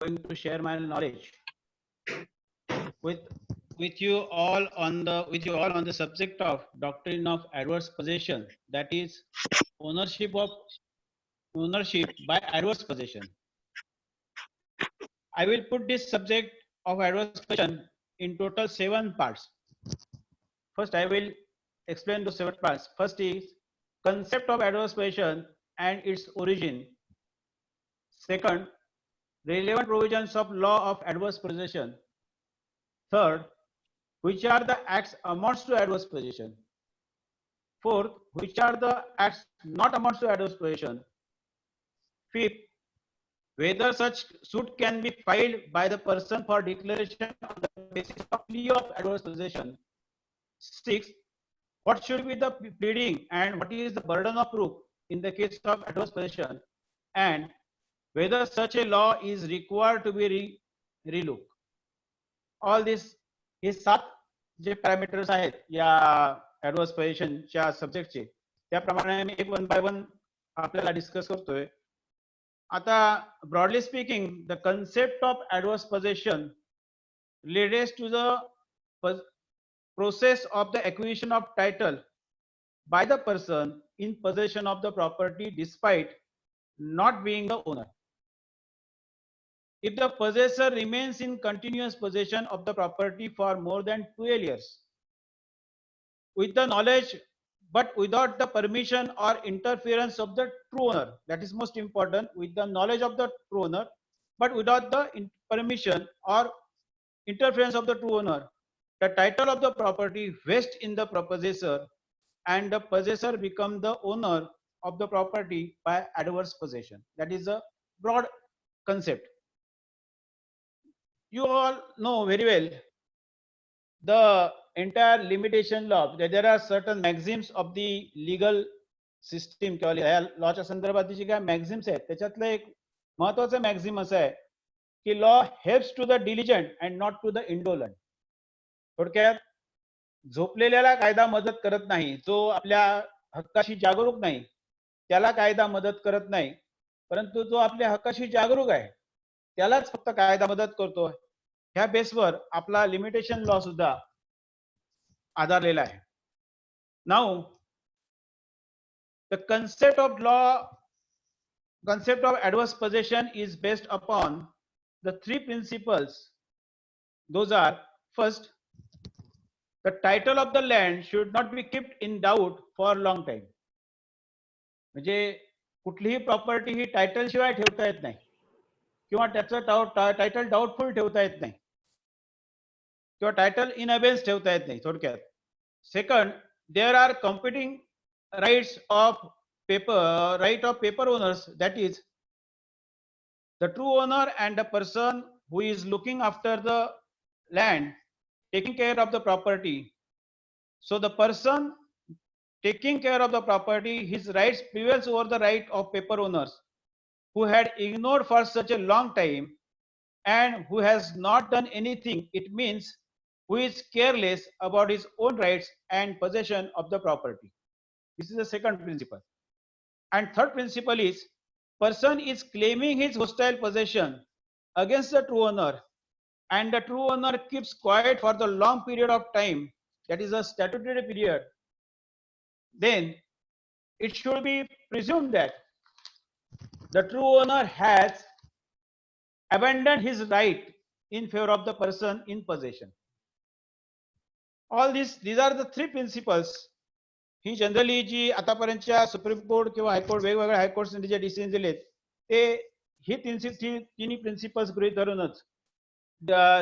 going to share my knowledge with with you all on the subject of doctrine of adverse possession, that is ownership by adverse possession. I will put this subject of adverse possession in total 7 parts. First, I will explain the 7 parts. First is concept of adverse possession and its origin. Second, relevant provisions of law of adverse possession. Third, which are the acts amounts to adverse possession. Fourth, which are the acts not amounts to adverse possession. Fifth, whether such suit can be filed by the person for declaration on the basis of plea of adverse possession. Sixth, what should be the pleading and what is the burden of proof in the case of adverse possession, and whether such a law is required to be relooked. All this हे 7 जे parameters आहेत या adverse पोझिशनच्या सब्जेक्टचे, त्याप्रमाणे आम्ही एक one by one आपल्याला discuss करतोय. आता broadly speaking, the concept of adverse position relates to the process of the acquisition of title by the person in possession of the property despite not being the owner. If the possessor remains in continuous possession of the property for more than 12 years with the knowledge but without the permission or interference of the true owner, that is most important, with the knowledge of the true owner but without the permission or interference of the true owner, the title of the property vests in the possessor and the possessor become the owner of the property by adverse possession. That is a broad concept. You all know very well the entire limitation law. There are certain maxims of the legal system किंवा लॉच्या संदर्भात जी काय मॅक्झिम्स आहेत त्याच्यातलं एक महत्वाचं maxim असं आहे की law helps to the diligent and not to the indolent. थोडक्यात झोपलेल्याला कायदा मदत करत नाही, जो आपल्या हक्काशी जागरूक नाही त्याला कायदा मदत करत नाही, परंतु जो आपल्या हक्काशी जागरूक आहे त्यालाच फक्त कायदा मदत करतो. ह्या बेसवर आपला लिमिटेशन लॉ सुद्धा आधारलेला आहे. Now the concept of adverse possession is based upon the 3 principles. Those are, first, the title of the land should not be kept in doubt for a long time. म्हणजे कुठलीही property ही title शिवाय ठेवता येत नाही किंवा त्याचं title doubtful ठेवता येत नाही किंवा टायटल इन अबेन्स ठेवता येत नाही थोडक्यात. Second, there are competing rights of paper owners, that is the true owner and the person who is looking after the land, taking care of the property. So the person taking care of the property, his rights prevails over the right of paper owners who had ignored for such a long time and who has not done anything. It means who is careless about his own rights and possession of the property. This is the second principle. And third principle is, person is claiming his hostile possession against the true owner and the true owner keeps quiet for the long period of time, that is a statutory period, then it should be presumed that the true owner has abandoned his right in favor of the person in possession. All these are the 3 principles. ही generally जी आतापर्यंतच्या Supreme court किंवा high court वेगवेगळ्या हायकोर्ट्सने जे decision दिलेत ते ही तिन्ही principles गृहीत धरूनच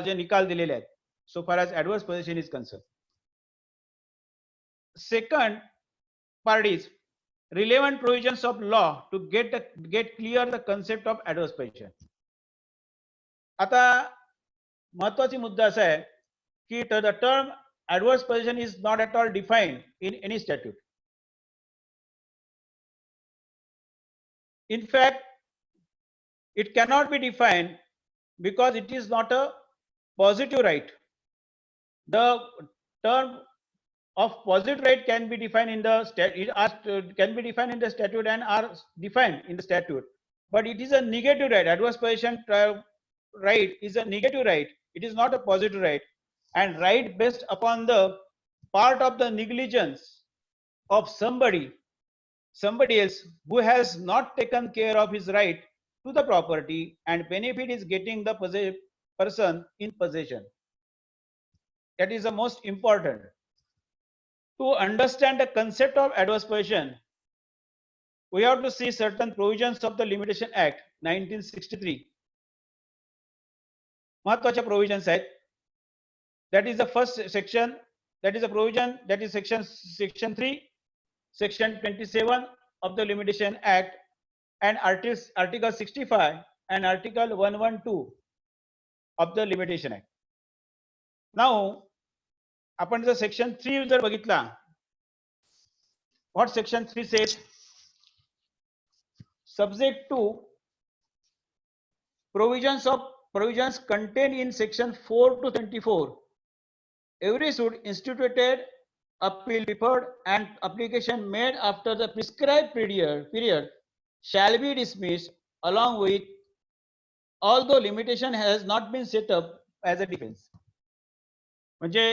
जे निकाल दिलेले आहेत so far as adverse possession is concerned. Second part is relevant provisions of law to get clear the concept of adverse possession. आता महत्वाची मुद्दा असा आहे की the term adverse possession is not at all defined in any statute. In fact, it cannot be defined because it is not a positive right. The term of positive right can be defined in the statute and are defined in the statute, but it is a negative right. Adverse possession right is a negative right. It is not a positive right, and right based upon the part of the negligence of somebody else who has not taken care of his right to the property, and benefit is getting the person in possession. That is the most important. To understand the concept of adverse possession, we have to see certain provisions of the Limitation Act 1963. महत्वाच्या provisions आहेत. That is the first section. That is a provision. That is section 3, section 27 of the Limitation Act, and article 65 and article 112 of the Limitation Act. Now, आपण जर section 3 जर बघितला, what section 3 says? Subject to provisions contained in section 4 to 24, every suit instituted, appeal deferred, and application made after the prescribed period shall be dismissed, along with although limitation has not been set up as a defense. म्हणजे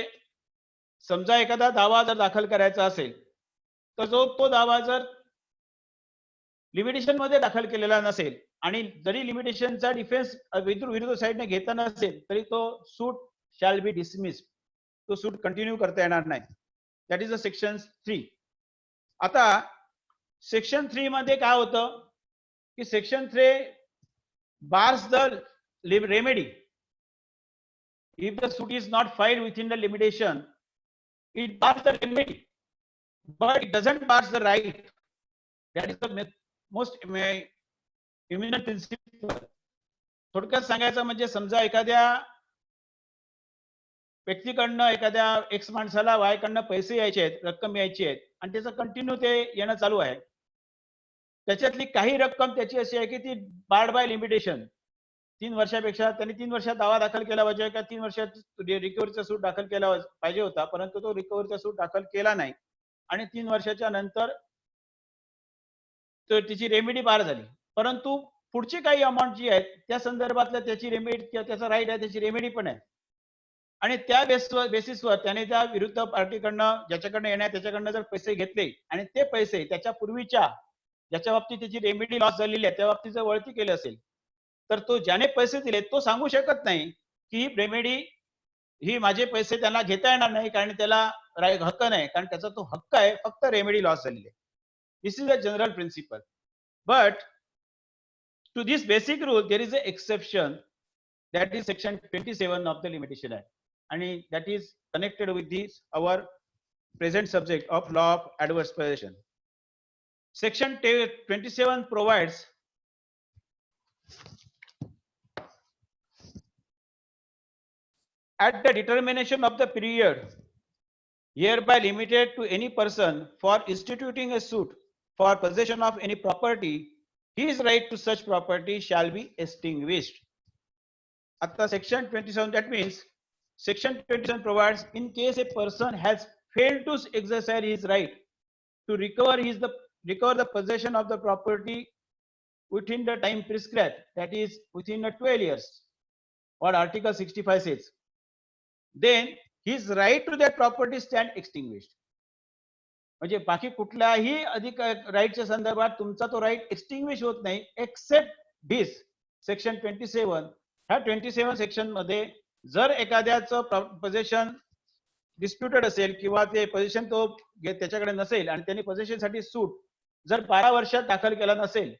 समजा एखादा दावा जर दाखल करायचा असेल तर तो दावा जर लिमिटेशन मध्ये दाखल केलेला नसेल आणि जरी लिमिटेशनचा डिफेन्स विरुद्ध साइडने घेता नसेल तरी तो सूट शॅल बी डिसमिस्ड, तो सूट कंटिन्यू करता येणार नाही. That is a section 3. आता सेक्शन 3 मध्ये काय होतं की section 3 bars the remedy. If the suit is not filed within the limitation, it bars the remedy, but it doesn't bar the right. That is the most eminent principle. थोडक्यात सांगायचं म्हणजे समजा एखाद्या व्यक्तीकडनं एखाद्या एक्स माणसाला वाय कडनं पैसे यायचे आहेत, रक्कम यायची आहेत आणि त्याचं कंटिन्यू ते येणं चालू आहे. त्याच्यातली काही रक्कम त्याची अशी आहे की ती बार्ड बाय लिमिटेशन, 3 वर्षापेक्षा त्यांनी 3 वर्षात दावा दाखल केला पाहिजे का 3 वर्षात रिकव्हरीचा सूट दाखल केला पाहिजे होता, परंतु तो रिकव्हरीचा सूट दाखल केला नाही आणि 3 वर्षाच्या नंतर तिची रेमेडी बार झाली. परंतु पुढची काही अमाउंट जी आहे त्या संदर्भातल्या त्याची रेमेडी किंवा त्याचा राईट आहे त्याची रेमेडी पण आहे आणि त्या बेसिसवर त्याने त्या विरुद्ध पार्टीकडनं ज्याच्याकडनं येणार त्याच्याकडनं जर पैसे घेतले आणि ते पैसे त्याच्या पूर्वीच्या ज्याच्या बाबतीत त्याची रेमेडी लॉस झालेली आहे त्या बाबतीत जर वळती केली असेल तर तो ज्याने पैसे दिले तो सांगू शकत नाही की ही रेमेडी ही माझे पैसे त्यांना घेता येणार नाही कारण त्याला हक्क नाही, कारण त्याचा तो हक्क आहे फक्त रेमेडी लॉस झालेली आहे. This is a general principle, but to this basic rule there is an exception, that is section 27 of the Limitation Act, and that is connected with this our present subject of law of adverse possession. Section 27 provides at the determination of the period hereby limited to any person for instituting a suit for possession of any property, his right to such property shall be extinguished. At the section 27, that means section 27 provides in case a person has failed to exercise his right to recover the possession of the property within the time prescribed, that is within the 12 years, what article 65 says, then his right to that property stand extinguished. म्हणजे बाकी कुठल्याही अधिक राईटच्या संदर्भात तुमचा तो right extinguish होत नाही accept दिस section 27. ह्या 27 सेक्शन मध्ये जर एखाद्याचं पोझिशन डिस्प्युटेड असेल किंवा ते पोझिशन तो त्याच्याकडे नसेल आणि त्यांनी पोझिशन साठी सूट जर 12 वर्षात दाखल केला नसेल,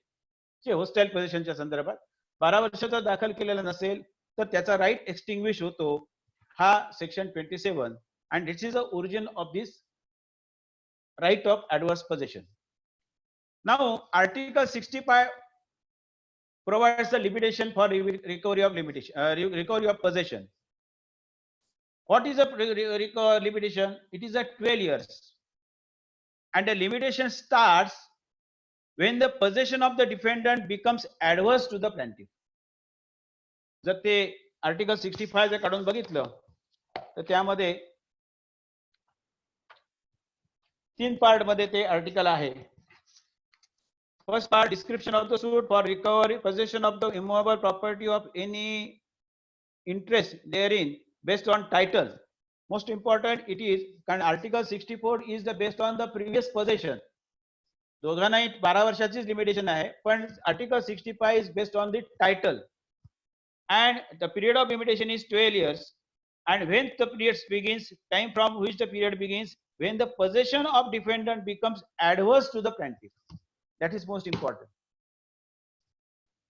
जे होस्टाईल पोझिशनच्या संदर्भात 12 वर्षात दाखल केलेला नसेल तर त्याचा राईट एक्सटिंग्विश होतो. हा section 27 and this is the origin of this right of adverse possession. Now article 65 provides the limitation for recovery of possession. What is a limitation? It is at 12 years and the limitation starts when the possession of the defendant becomes adverse to the plaintiff. जर ते article 65 जर काढून बघितलं तर त्यामध्ये 3 part मध्ये ते article आहे. First part description of the suit for recovery position of the immovable property of any interest therein based on title. Most important it is, कारण article 64 is the based on the previous possession. दोघांनाही 12 वर्षाचीच limitation आहे, पण article 65 is based on the title and the period of limitation is 12 years. And when the period begins, time from which the period begins, when the possession of defendant becomes adverse to the plaintiff. That is most important.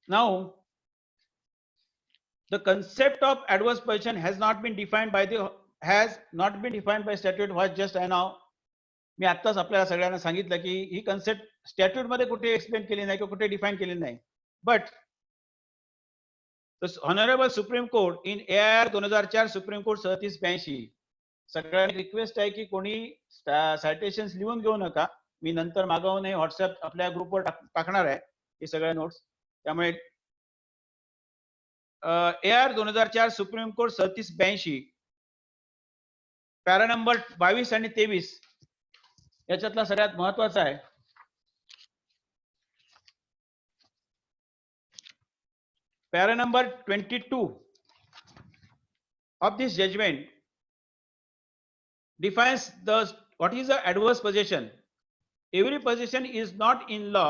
Now, the concept of adverse possession has not been defined by statute. Was just I now मी आत्ताच आपल्याला सगळ्यांना सांगितलं की ही concept स्टॅट्यूट मध्ये कुठे explain केली नाही किंवा कुठे डिफाईन केली नाही. But honourable supreme court in AIR 2004 supreme court 3782 सगळ्यांनी रिक्वेस्ट आहे की कोणी सायटेशन्स लिहून घेऊ नका. मी नंतर मागवून व्हॉट्सअप आपल्या ग्रुपवर टाकणार आहे हे सगळ्या नोट्स. त्यामुळे AIR 2004 supreme court 3782 para number 22 आणि 23 याच्यातला सगळ्यात महत्वाचा आहे. Para number 22 of this judgment defines what is the adverse possession. Every possession is not in law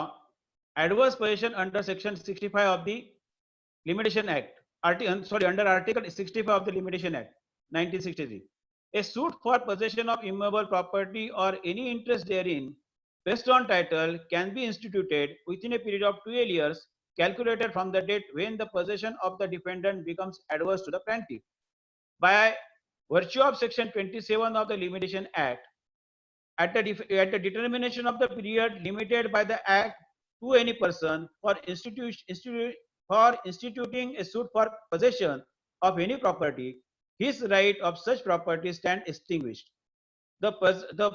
adverse possession under section 65 of the Limitation Act. Under article 65 of the Limitation Act 1963. A suit for possession of immovable property or any interest therein based on title can be instituted within a period of 12 years calculated from the date when the possession of the defendant becomes adverse to the plaintiff. By virtue of section 27 of the Limitation Act, at the determination of the period limited by the act to any person for instituting a suit for possession of any property, his right of such property stand extinguished. The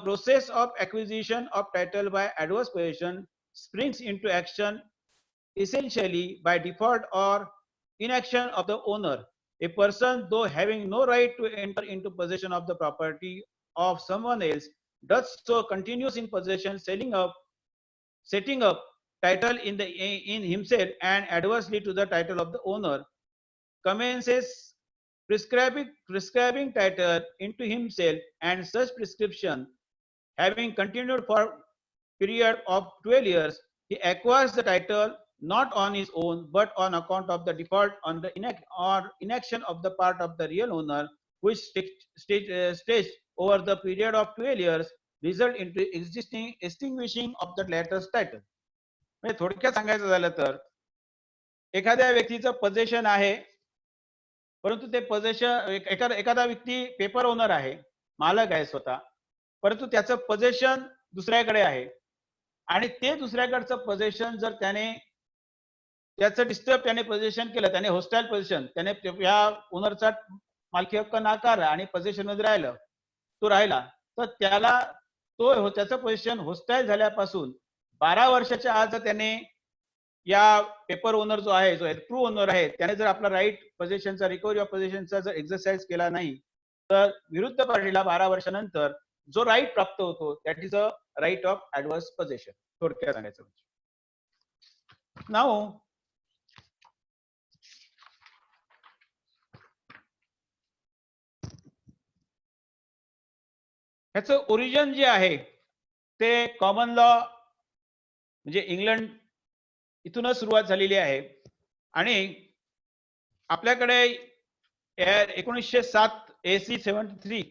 process of acquisition of title by adverse possession springs into action essentially by default or inaction of the owner. A person, though having no right to enter into possession of the property of someone else, does so continues in possession, setting up title in himself and adversely to the title of the owner, commences prescribing title into himself, and such prescription having continued for period of 12 years, he acquires the title not on his own but on account of the default on the inaction of the part of the real owner, which stretched over the period of 12 years result into extinguishing of the latter's title. म्हणजे थोडक्यात सांगायचं झालं तर एखाद्या व्यक्तीचं पोझेशन आहे, परंतु ते पोझेशन एखादा व्यक्ती पेपर ओनर आहे, मालक आहे स्वतः, परंतु त्याचं पोझेशन दुसऱ्याकडे आहे आणि ते दुसऱ्याकडचं पोझेशन जर त्याचं डिस्टर्ब त्याने पोझेशन केलं, त्याने होस्टाईल पोझिशन, त्याने या ओनरचा मालकी हक्क नाकारला आणि पोझेशन मध्ये राहिला तर त्याला त्याचं पोझिशन होस्टाईल झाल्यापासून 12 वर्षाच्या आत जर त्याने या पेपर ओनर जो आहे, जो ट्रू ओनर आहे, त्याने जर आपला राईट पोझिशनचा रिकव्हरी ऑफ पोझिशनचा जर एक्सरसाइज केला नाही तर विरुद्ध पार्टीला 12 वर्षानंतर जो राईट प्राप्त होतो that is a right of adverse possession. थोडक्यात सांगायचं नाव ह्याचं ओरिजिन जे आहे ते कॉमन लॉ म्हणजे इंग्लंड इथूनच सुरुवात झालेली आहे आणि आपल्याकडे 1907 AC 73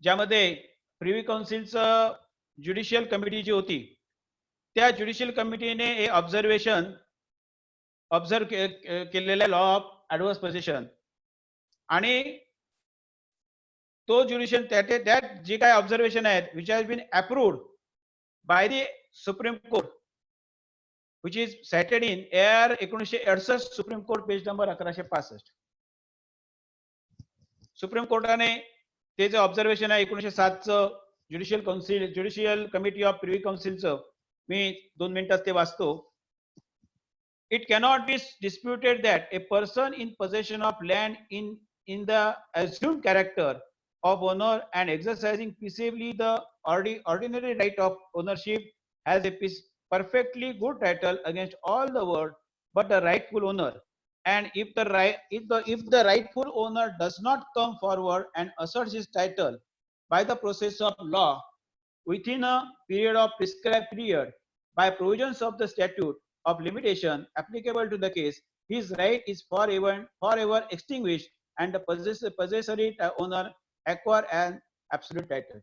ज्यामध्ये प्रिव्ही काउन्सिलचं ज्युडिशियल कमिटी जी होती त्या ज्युडिशियल कमिटीने हे ऑब्झर्व केलेला लॉ ऑफ ऍडव्हर्स पोझिशन आणि तो ज्युडिशियल त्यात जे काय ऑब्झर्वेशन आहेत which has been approved by the supreme court which is cited in AIR 1968 supreme court page number 1165. Supreme कोर्टाने ते जे ऑब्झर्वेशन आहे 1907 चं ज्युडिशियल कमिटी ऑफ प्रिव्ही काउन्सिलचं मी 2 मिनिटात ते वाचतो. It cannot be disputed that a person in possession of land in the assumed character of owner and exercising peaceably the ordinary right of ownership has a perfectly good title against all the world but the rightful owner, and if the rightful owner does not come forward and asserts his title by the process of law within a period of prescribed period by provisions of the statute of limitation applicable to the case, his right is forever extinguished and the possessory owner acquire an absolute title.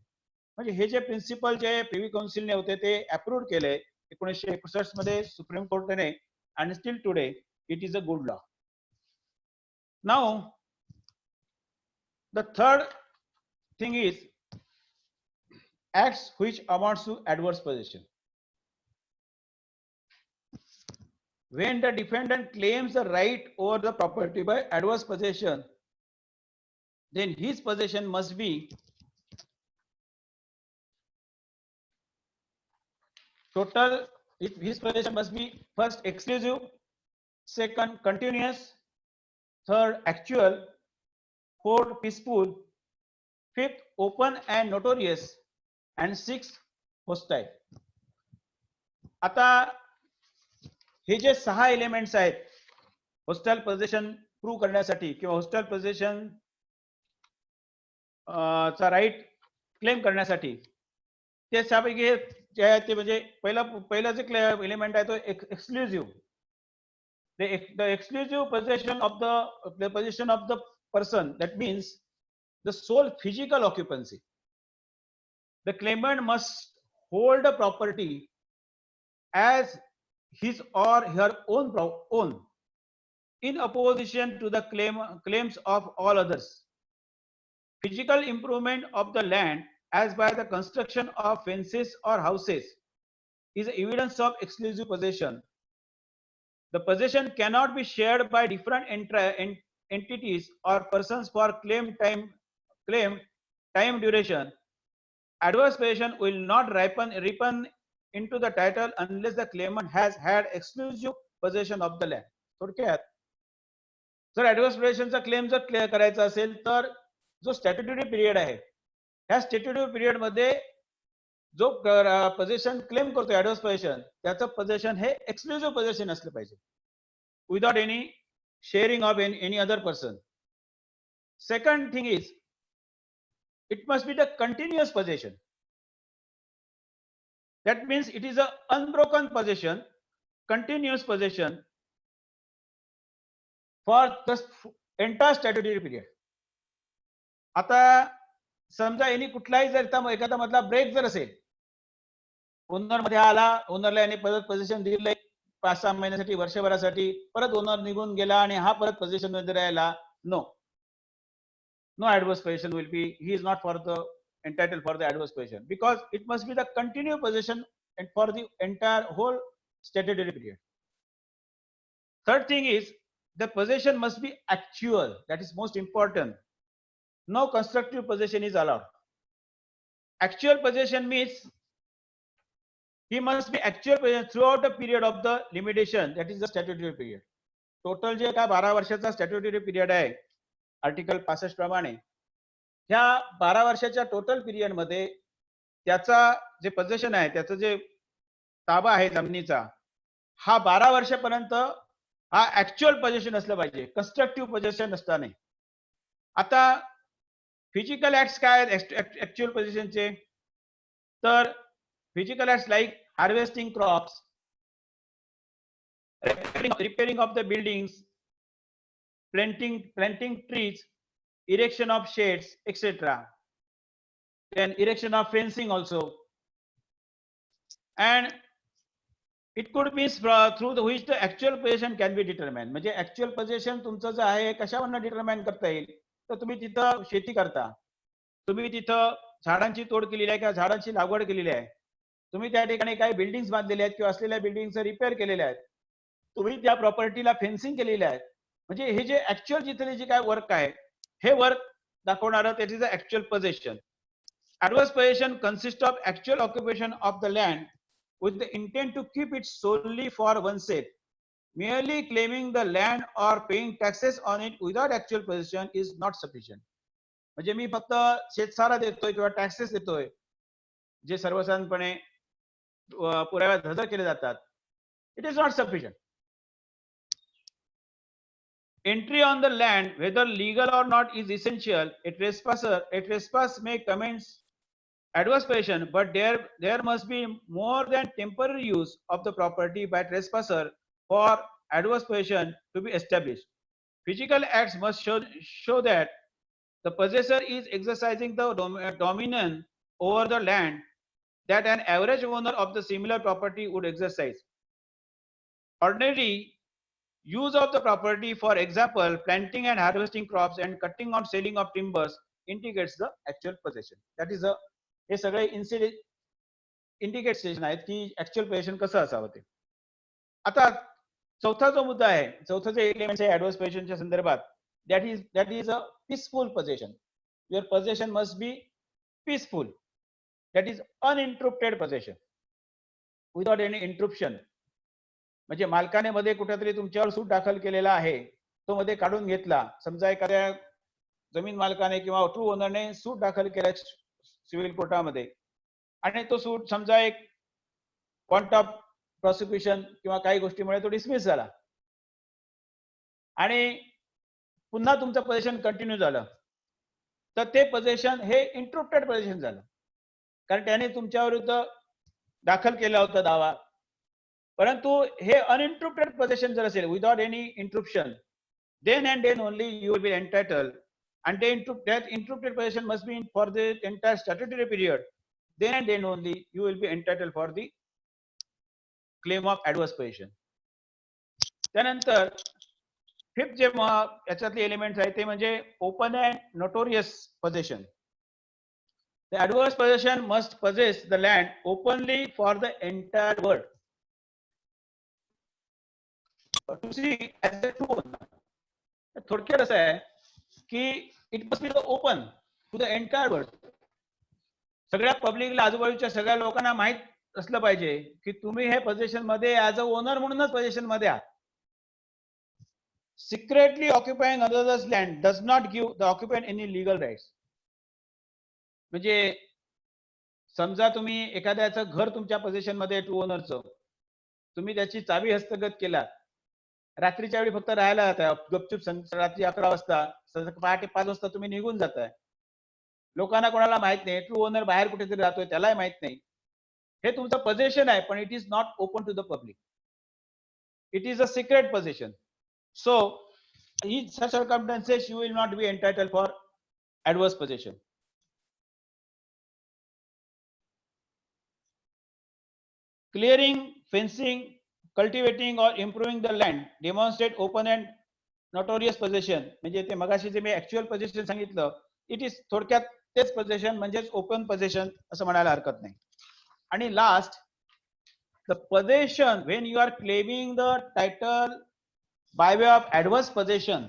म्हणजे हे जे principal जे privy काउन्सिलने होते ते approve केले 1961 मध्ये supreme कोर्टाने and still today it is a good law. Now the third thing is acts which amounts to adverse possession. When the defendant claims the right over the property by adverse possession, then his possession must be total. His possession must be first exclusive, second continuous, third actual, fourth peaceful, fifth open and notorious, and sixth hostile. आता हे जे 6 elements आहेत hostile position prove करण्यासाठी किंवा hostile position चा right claim करण्यासाठी त्यापैकी ते म्हणजे पहिला जे एलिमेंट आहे तो exclusive the exclusive possession of the possession of the person, that means the sole physical occupancy. The claimant must hold the property as his or her own in opposition to the claims of all others. Physical improvement of the land as by the construction of fences or houses is evidence of exclusive possession. The possession cannot be shared by different entities or persons for claim time duration. Adverse possession will not ripen into the title unless the claimant has had exclusive possession of the land. थोडक्यात जर adverse पोझिशनचा claim जर clear करायचा असेल तर जो statutory period आहे ह्या statutory period मध्ये जो पोझिशन क्लेम करतो ऍडव्हर्स पोझिशन त्याचं पोझिशन हे एक्सक्लुझिव्ह पोझिशन असलं पाहिजे without any sharing of any other person. Second thing is it must be the continuous possession. That means it is a unbroken possession, continuous possession for the entire statutory period. आता समजा यांनी कुठलाही जर एखादा मधला break जर असेल owner मध्ये आला ओनरला यांनी परत पोझिशन दिले 5-6 महिन्यासाठी वर्षभरासाठी परत ओनर निघून गेला आणि हा परत पोझिशन मध्ये राहिला no adverse possession will be, he is not entitled for the adverse possession because it must be the continuous possession and for the entire whole statutory period. Third thing is the possession must be actual, that is most important. No constructive possession is allowed. Actual possession means he must be actual possession throughout the period of the limitation, that is the statutory period. Total जे का 12 वर्षाचा statutory period आहे article 65 प्रमाणे ह्या 12 वर्षाच्या total period मध्ये त्याचा जे पोझिशन आहे त्याचं जे ताबा आहे जमिनीचा हा 12 वर्षापर्यंत हा ऍक्च्युअल पोझिशन असलं पाहिजे कन्स्ट्रक्टिव्ह पोझिशन नसता नाही. आता फिजिकल ऍक्ट्स काय आहेत ऍक्च्युअल पोझिशनचे तर physical acts like harvesting crops repairing of the buildings planting trees, erection of shades, etc. Then erection of fencing also, and it could be through which the actual possession can be determined. म्हणजे actual possession तुमचं जे आहे कशावरून determine करता येईल तर तुम्ही तिथं शेती करता तुम्ही तिथं झाडांची तोड केलेली आहे किंवा झाडांची लागवड केलेली आहे तुम्ही त्या ठिकाणी काही बिल्डिंग्स बांधलेल्या आहेत किंवा असलेल्या बिल्डिंगचं रिपेअर केलेल्या आहेत तुम्ही त्या प्रॉपर्टीला फेन्सिंग केलेले आहे म्हणजे हे जे ऍक्च्युअल जिथले जे काय वर्क आहे हे वर्क दाखवणारं that is the actual possession. Adverse possession consists of actual occupation of the land with the intent to keep it solely for oneself. Merely claiming the land or paying taxes on it without actual possession is not sufficient. म्हणजे मी फक्त शेतसारा देतोय किंवा taxes देतोय जे सर्वसाधारणपणे पुराव्यात हजर केले जातात it is not sufficient. Entry on the land, whether legal or not, is essential. A trespass may commence adverse possession, but there must be more than temporary use of the property by trespasser for adverse possession to be established. Physical acts must show that the possessor is exercising the dominion over the land that an average owner of the similar property would exercise. Ordinary use of the property, for example, planting and harvesting crops and cutting or selling of timbers, indicates the actual possession. That is a हे सगळे indication आहेत की actual position कसं असावं ते. आता चौथा जो मुद्दा आहे, चौथा जे एलिमेंट आहे ऍडव्हर्स पोझिशनच्या संदर्भात, that is a peaceful position. Your position must be peaceful. That is uninterrupted position without any interruption. म्हणजे मालकाने मध्ये कुठेतरी तुमच्यावर सूट दाखल केलेला आहे, तो मध्ये काढून घेतला. समजा एखाद्या जमीन मालकाने किंवा ट्रू ओनरने सूट दाखल केला सिव्हिल कोर्टामध्ये आणि तो सूट समजा एक वॉन्ट ऑफ प्रॉसिक्युशन किंवा काही गोष्टीमुळे तो डिसमिस झाला आणि पुन्हा तुमचं पोझिशन कंटिन्यू झालं, तर ते पोझिशन हे इंटरप्टेड पोझिशन झालं, कारण त्याने तुमच्या विरुद्ध दाखल केला होता दावा. परंतु हे अनइंटरप्टेड पोझिशन जर असेल without any interruption, then and then only you will be entitled, and that interrupted possession must be for the entire statutory period. Then and then only you will be entitled for the claim of adverse possession. त्यानंतर fifth जे याच्यातले elements आहे ते म्हणजे open and notorious position. The adverse possession must possess the land openly for the entire world to see as a true owner. थोडक्यात असं आहे की it must be open to the entire world. सगळ्या पब्लिकला, आजूबाजूच्या सगळ्या लोकांना माहित असलं पाहिजे की तुम्ही हे पोझिशन मध्ये ऍज अ ओनर म्हणूनच पोझिशन मध्ये आहात. Secretly occupying others land does not give the occupant any legal rights. म्हणजे समजा तुम्ही एखाद्याचं घर तुमच्या पोझिशन मध्ये ट्रू ओनरचं, तुम्ही त्याची चावी हस्तगत केला, रात्रीच्या वेळी फक्त राहायला जाताय, गपचूप रात्री 11 वाजता, पहाटे 5 वाजता तुम्ही निघून जाताय. लोकांना कोणाला माहित नाही, ट्रू ओनर बाहेर कुठेतरी राहतोय त्यालाही माहित नाही. हे तुमचं पोझिशन आहे, पण it is not open to the public. It is a secret position. So in such circumstances you will not be entitled for adverse possession. Clearing, fencing, cultivating or improving the land demonstrate open and notorious possession. म्हणजे ते मगाशी जे मी actual position सांगितलं, it is थोडक्यात तेच position म्हणजेच open position असं म्हणायला हरकत नाही. आणि last, the possession when you are claiming the title by way of adverse possession,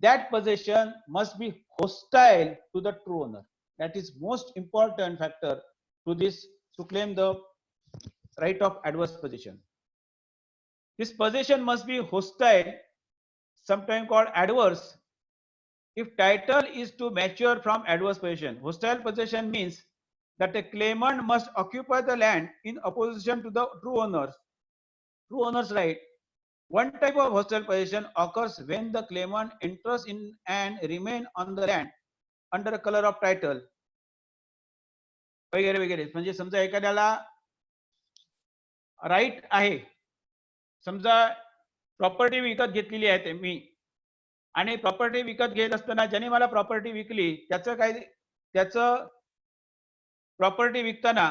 that possession must be hostile to the true owner. That is most important factor to this, to claim the right of adverse possession. This possession must be hostile, sometimes called adverse, if title is to mature from adverse possession. Hostile possession means that the claimant must occupy the land in opposition to the true owner's right. One type of hostile possession occurs when the claimant enters in and remain on the land under a color of title. वगैरे वगैरे. म्हणजे समजा एखाद्याला right आहे, समजा property विकत घेतलेली आहे मी, आणि प्रॉपर्टी विकत घेत असताना ज्याने मला प्रॉपर्टी विकली त्याचं प्रॉपर्टी विकताना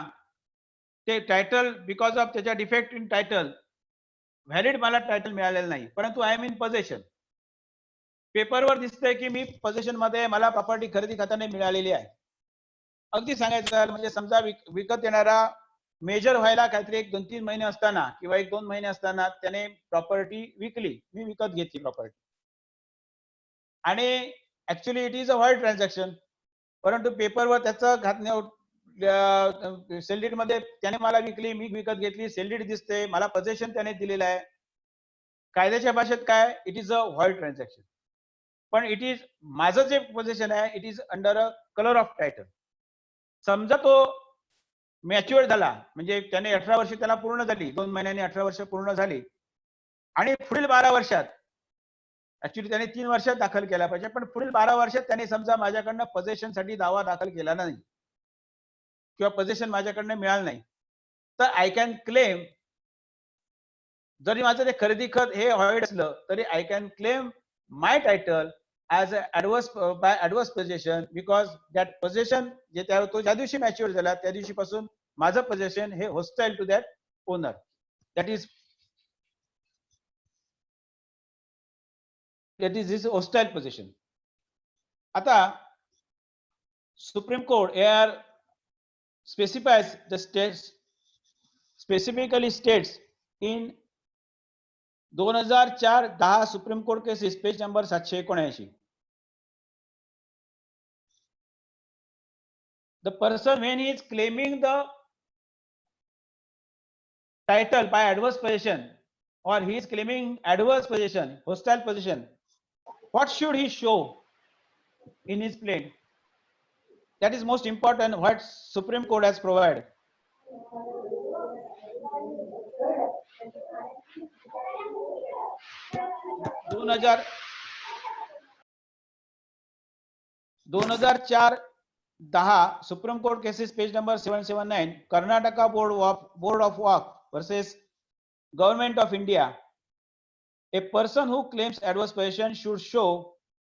ते टायटल बिकॉज ऑफ त्याच्या डिफेक्ट इन टायटल व्हॅलिड मला टायटल मिळालेलं नाही, परंतु आय एम इन पोझिशन. पेपरवर दिसतंय की मी पोझिशन मध्ये, मला प्रॉपर्टी खरेदी खात्याने मिळालेली आहे. अगदी सांगायचं म्हणजे समजा विकत येणारा मेजर व्हायला काहीतरी 1-2-3 महिने असताना किंवा 1-2 महिने असताना त्याने प्रॉपर्टी विकली, मी विकत घेतली प्रॉपर्टी, आणि actually it is a white transaction. परंतु पेपरवर त्याचं सेलडीड मध्ये त्याने मला विकली, मी विकत घेतली, सेलडीड दिसते, मला पोझिशन त्याने दिलेलं आहे. कायद्याच्या भाषेत काय, it is a white transaction. पण इट इज, माझं जे पोझिशन आहे it is under a colour of title. समजा तो मॅच्युअर झाला, म्हणजे त्याने 18 वर्ष त्याला पूर्ण झाली, 2 महिन्यांनी 18 वर्ष पूर्ण झाली, आणि पुढील 12 वर्षात ऍक्च्युली त्याने 3 वर्षात दाखल केला पाहिजे, पण पुढील 12 वर्षात त्याने समजा माझ्याकडनं पोझेशनसाठी दावा दाखल केला नाही किंवा पोझेशन माझ्याकडनं मिळालं नाही, तर आय कॅन क्लेम, जरी माझं ते खरेदी खत हे व्हॉइड असलं तरी I can claim my title as adverse by adverse possession, because that possession जे तो ज्या दिवशी मॅच्युअर झाला त्या दिवशीपासून माझं पोझेशन हे hostile to that owner, that is his hostile possession. आता Supreme Court here specifies the states, specifically states in 2004-10 Supreme court cases page number 779. The person when he is claiming the title by adverse possession or he is claiming adverse possession, hostile possession, what should he show in his claim? That is most important what Supreme Court has provided. दोन हजार 4-10 supreme court cases page number 779, Karnataka Board of Work versus Government of India. A person who claims adverse possession should show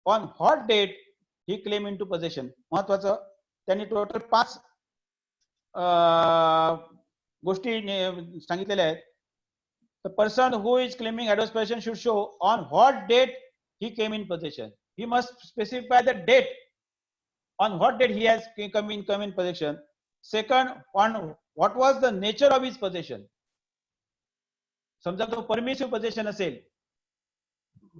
on what date he claim into possession. महत्वाचं, त्यांनी total 5 गोष्टी सांगितलेल्या आहेत. The person who is claiming adverse possession should show on what date he came in possession. He must specify the date on what date he has come in possession. Second, on what was the nature of his possession. समजा तो परमिसिव्ह पोझेशन असेल,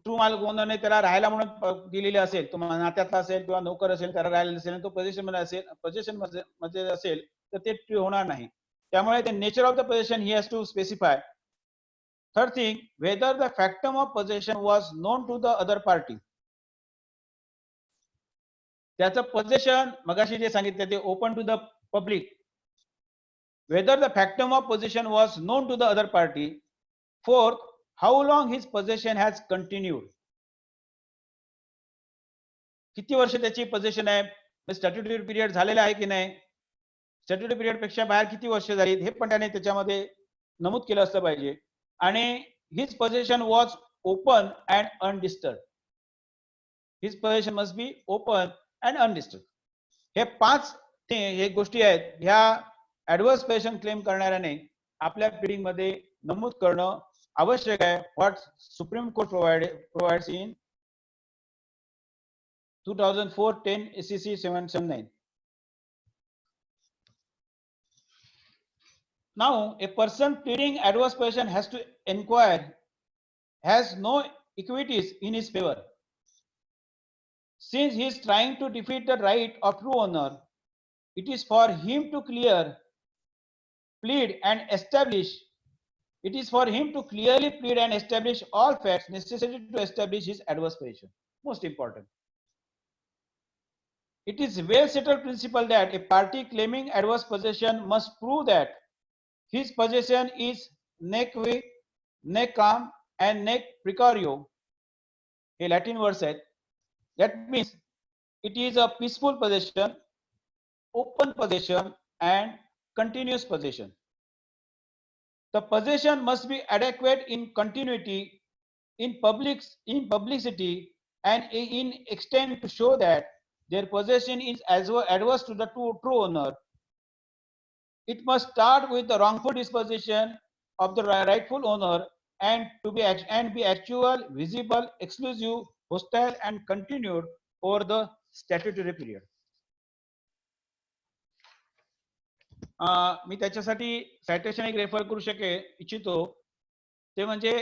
true माल ओनरने त्याला राहायला म्हणून दिलेले असेल, तो नात्यातला असेल किंवा नोकर असेल त्याला राहायला असेल, तो पोझेशन मध्ये असेल तर ते ट्रू होणार नाही. त्यामुळे the nature of the possession he has to specify. Third thing, whether the factum of possession was known to the other party. त्याचं पोझेशन मगाशी जे सांगितलं ते open to the public. Whether the factum of possession was known to the other party. Fourth, how long his possession has continued. किती वर्ष त्याची पोझेशन आहे, statutory period झालेला आहे की नाही, स्टॅट्युटरी पिरियड पेक्षा बाहेर किती वर्ष झाली हे पण त्याने त्याच्यामध्ये नमूद केलं असलं पाहिजे. आणि his possession was open and undisturbed. His possession must be open and undisturbed. हे 5 हे गोष्टी आहेत, ह्या ऍडव्हर्स पोझेशन क्लेम करणाऱ्याने आपल्या प्लीडिंग मध्ये नमूद करणं आवश्यक आहे. What supreme court provides in 2004-10 SCC 779. Now, a person pleading adverse possession has to inquire, has no equities in his favor. Since he is trying to defeat the right of true owner, it is for him to plead and establish. It is for him to clearly plead and establish all facts necessary to establish his adverse possession. Most important. It is well settled principle that a party claiming adverse possession must prove that his possession is nec vi, nec calm, and nec precario. A Latin word said. That means it is a peaceful possession, open possession, and continuous possession. The possession must be adequate in continuity, in publicity, and in extent to show that their possession is adverse to the true owner. It must start with the wrongful disposition of the rightful owner and be actual, visible, exclusive, hostile, and continued over the statutory period. मी त्याच्यासाठी citation एक refer करू इच्छितो, ते म्हणजे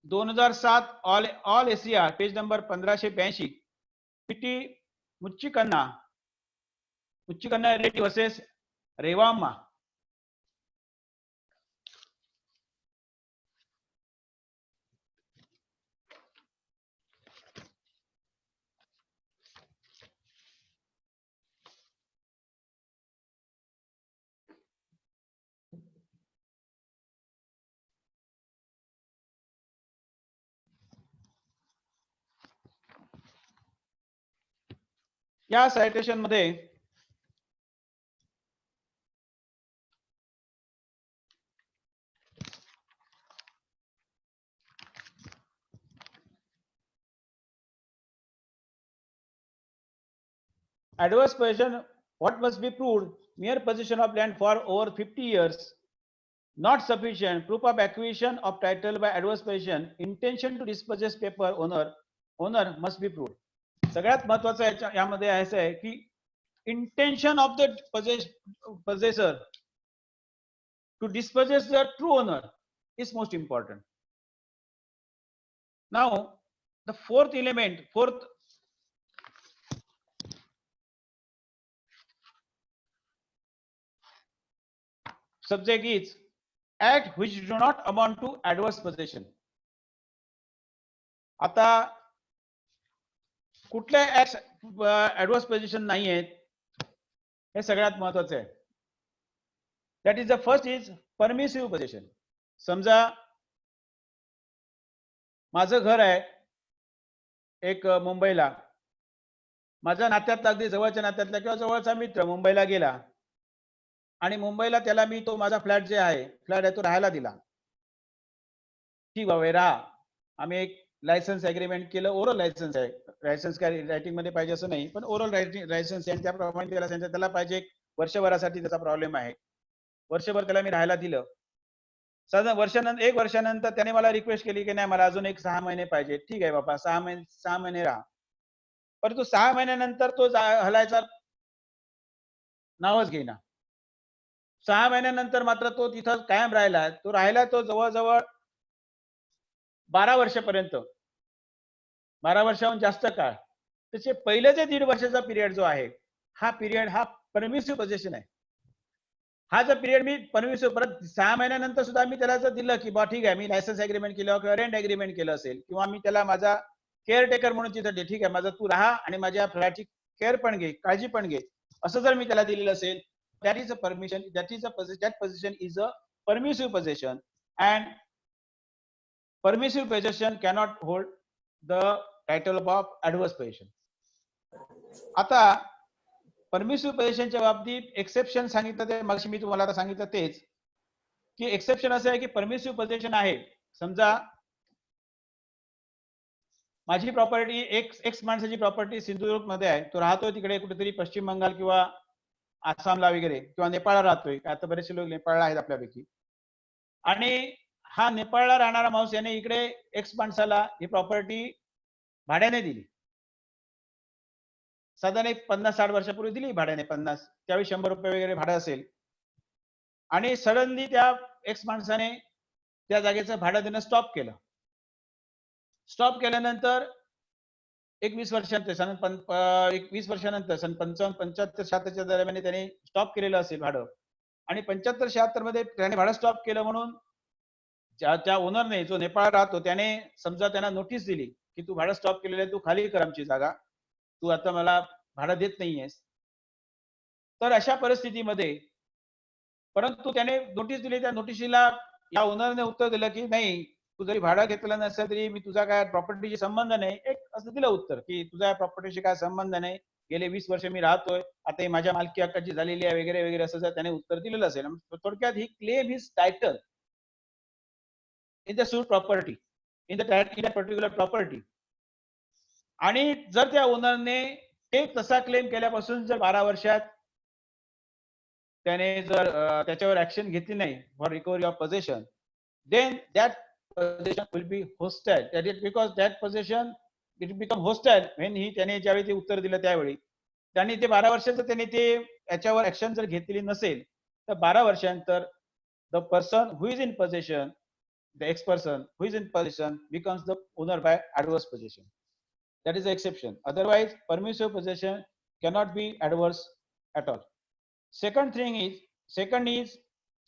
2007 all ACR page number 1582 PT Muchikanna Reddy versus Revamma. या citation मध्ये adverse possession, what must be proved? Mere possession of land for over 50 years, not sufficient. Proof of acquisition of title by adverse possession, intention to dispossess paper owner must be proved. सगळ्यात महत्वाचं यामध्ये असं आहे की intention of the possessor to dispossess the true owner is most important. Now, the fourth subject is act which do not amount to adverse possession. आता कुठले act adverse position नाही आहेत हे सगळ्यात महत्वाचं आहे. That is the first is permissive position. समजा माझं घर आहे एक मुंबईला, माझ्या नात्यातला अगदी जवळच्या नात्यातला किंवा जवळचा मित्र मुंबईला गेला आणि मुंबईला त्याला मी तो माझा फ्लॅट आहे तो राहायला दिला. ठीक बाबा राहा. आम्ही एक लायसन्स अग्रीमेंट केलं, ओरल लायसन्स आहे, लायसन्स काय रायटिंग मध्ये पाहिजे असं नाही, पण ओरल लायसन्स आहे. त्याप्रमाणे त्याला सांगितलं त्याला पाहिजे वर्षभरासाठी त्याचा प्रॉब्लेम आहे. वर्षभर त्याला मी राहायला दिलं. साधारण एक वर्षानंतर त्याने मला रिक्वेस्ट केली की नाही मला अजून एक 6 महिने पाहिजे. ठीक आहे बाबा 6 महिने राहा. परंतु 6 महिन्यानंतर तो हलायचा नावच घेईना. 6 महिन्यानंतर मात्र तो तिथं कायम राहिला. तो जवळजवळ 12 वर्षापर्यंत, 12 वर्षाहून जास्त काळ. त्याचे पहिले जे 1.5 वर्षाचा पिरियड जो आहे हा पिरियड हा परमिसिव्ह पोझिशन आहे. हा जर पिरियड मी परमिसिव्ह परत 6 महिन्यानंतर सुद्धा मी त्याला जर दिलं की बा ठीक आहे मी लायसन्स अग्रीमेंट केलं किंवा रेंट अग्रीमेंट केलं असेल किंवा मी त्याला माझा केअरटेकर म्हणून तिथं ठीक आहे माझा तू राहा आणि माझ्या फ्लॅटची केअर पण घे, काळजी पण घे, असं जर मी त्याला दिलेलं असेल, that is a permission, that position is a permissive possession and permissive possession cannot hold the title of adverse possession. आता परमिसिव्ह पोझिशनच्या बाबतीत एक्सेप्शन सांगितलं ते मगाशी मी तुम्हाला आता सांगितलं तेच की एक्सेप्शन असं आहे की परमिसिव्ह पोझिशन आहे. समजा माझी प्रॉपर्टी एक्स माणसाची प्रॉपर्टी सिंधुदुर्ग मध्ये आहे, तो राहतोय तिकडे कुठेतरी पश्चिम बंगाल किंवा आसामला वगैरे किंवा नेपाळला राहतोय. आता बरेचसे लोक नेपाळला आहेत आपल्यापैकी. आणि हा नेपाळला राहणारा माणूस याने इकडे एक्स माणसाला ही प्रॉपर्टी भाड्याने दिली. साधारण एक 50-60 वर्षापूर्वी दिली भाड्याने 50, त्यावेळी 100 रुपये वगैरे भाडं असेल. आणि सडनली त्या एक्स माणसाने त्या जागेचं भाडं देणं स्टॉप केलं. स्टॉप केल्यानंतर एक 20 वर्षानंतर सन 20 वर्षानंतर सन 55-75-76 दरम्यान त्याने स्टॉप केलेलं असेल भाडं. आणि 75-76 मध्ये त्याने भाडं स्टॉप केलं म्हणून त्या ओनरने जो नेपाळ राहतो त्याने समजा त्यांना नोटीस दिली की तू भाडं स्टॉप केलेलं आहे, तू खाली कर आमची जागा, तू आता मला भाडं देत नाहीयेस. तर अशा परिस्थितीमध्ये परंतु त्याने नोटीस दिली, त्या नोटिशीला या ओनरने उत्तर दिलं की नाही तू जरी भाडं घेतलं नसेल तरी मी तुझा काय प्रॉपर्टीशी संबंध नाही, एक असं दिलं उत्तर की तुझ्या प्रॉपर्टीशी काय संबंध नाही, गेले 20 वर्ष मी राहतोय, आता ही माझ्या मालकी हक्काची झालेली आहे वगैरे वगैरे असं जर त्याने उत्तर दिलेलं असेल. थोडक्यात he claim his title in the suit property in the particular property. आणि जर त्या ओनरने ते तसा क्लेम केल्यापासून जर 12 वर्षात त्याने जर त्याच्यावर ऍक्शन घेतली नाही for recovery of possession, then that possession will be hostile. That is because that possession it become hostile when he त्याने ज्यावेळी ते उत्तर दिलं त्यावेळी त्यांनी ते 12 वर्षाचं त्याने ते याच्यावर ऍक्शन जर घेतलेली नसेल तर 12 वर्षांतर the person who is in possession, the ex person who is in possession becomes the owner by adverse possession. That is the exception. Otherwise permissive possession cannot be adverse at all. Second is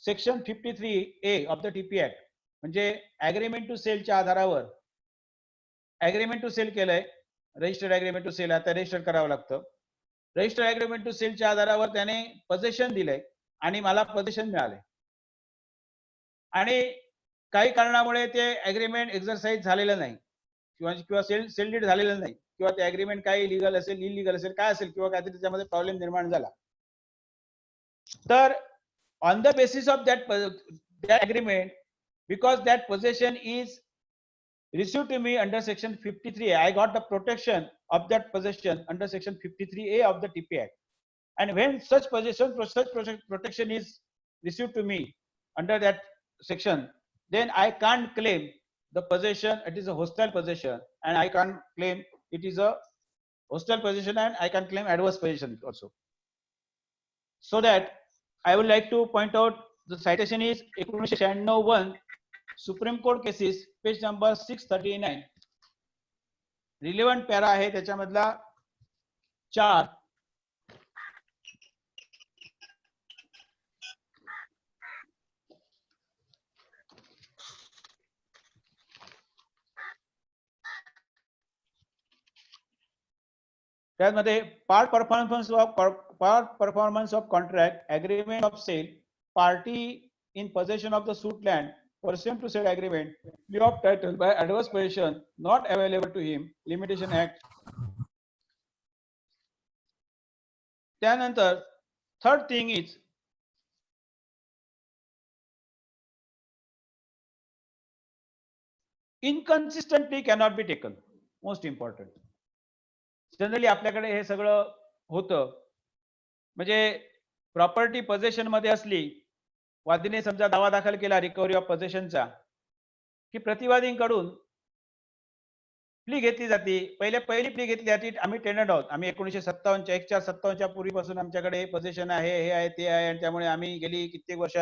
section 53A of the TP Act. म्हणजे agreement to सेलच्या आधारावर agreement to sale केलंय, registered agreement to sale, आता register करावं लागतं. Registered agreement to सेलच्या आधारावर त्याने पोझेशन दिलंय आणि मला पोझेशन मिळाले आणि काही कारणामुळे ते अग्रीमेंट एक्झरसाइज झालेलं नाही किंवा सेल डीड झालेलं नाही किंवा ते अग्रीमेंट काय लिगल असेल इलिगल असेल काय असेल किंवा काहीतरी त्याच्यामध्ये प्रॉब्लेम निर्माण झाला तर on the basis of that agreement, because that possession is received to me under section 53A, I got the protection of that possession under section 53A of the TP Act. And when such protection is received to me under that section, then I can't claim the possession, it is a hostile possession, and I can't claim it is a hostile possession, and I can claim adverse possession also. So that I would like to point out the citation is 1996 Supreme Court cases page number 639. Relevant para आहे त्याच्यामधला 4. त्यामध्ये part performance of contract, agreement of sale, party in possession of the suit land pursuant to said agreement, plea of title by adverse possession not available to him, Limitation Act. त्यानंतर third thing is inconsistent plea cannot be taken. Most important. Generally आपल्याकडे हे सगळं होतं म्हणजे property पोझेशन मध्ये असली वादीने समजा दावा दाखल केला रिकव्हरी ऑफ पोझेशनचा की प्रतिवादींकडून प्ली घेतली जाते पहिली प्ली घेतली जाते आम्ही टेनंट आहोत आम्ही 1957 च्या 1457 च्या पूर्वीपासून आमच्याकडे पोझेशन आहे हे आहे ते आहे आणि त्यामुळे आम्ही गेली कित्येक वर्ष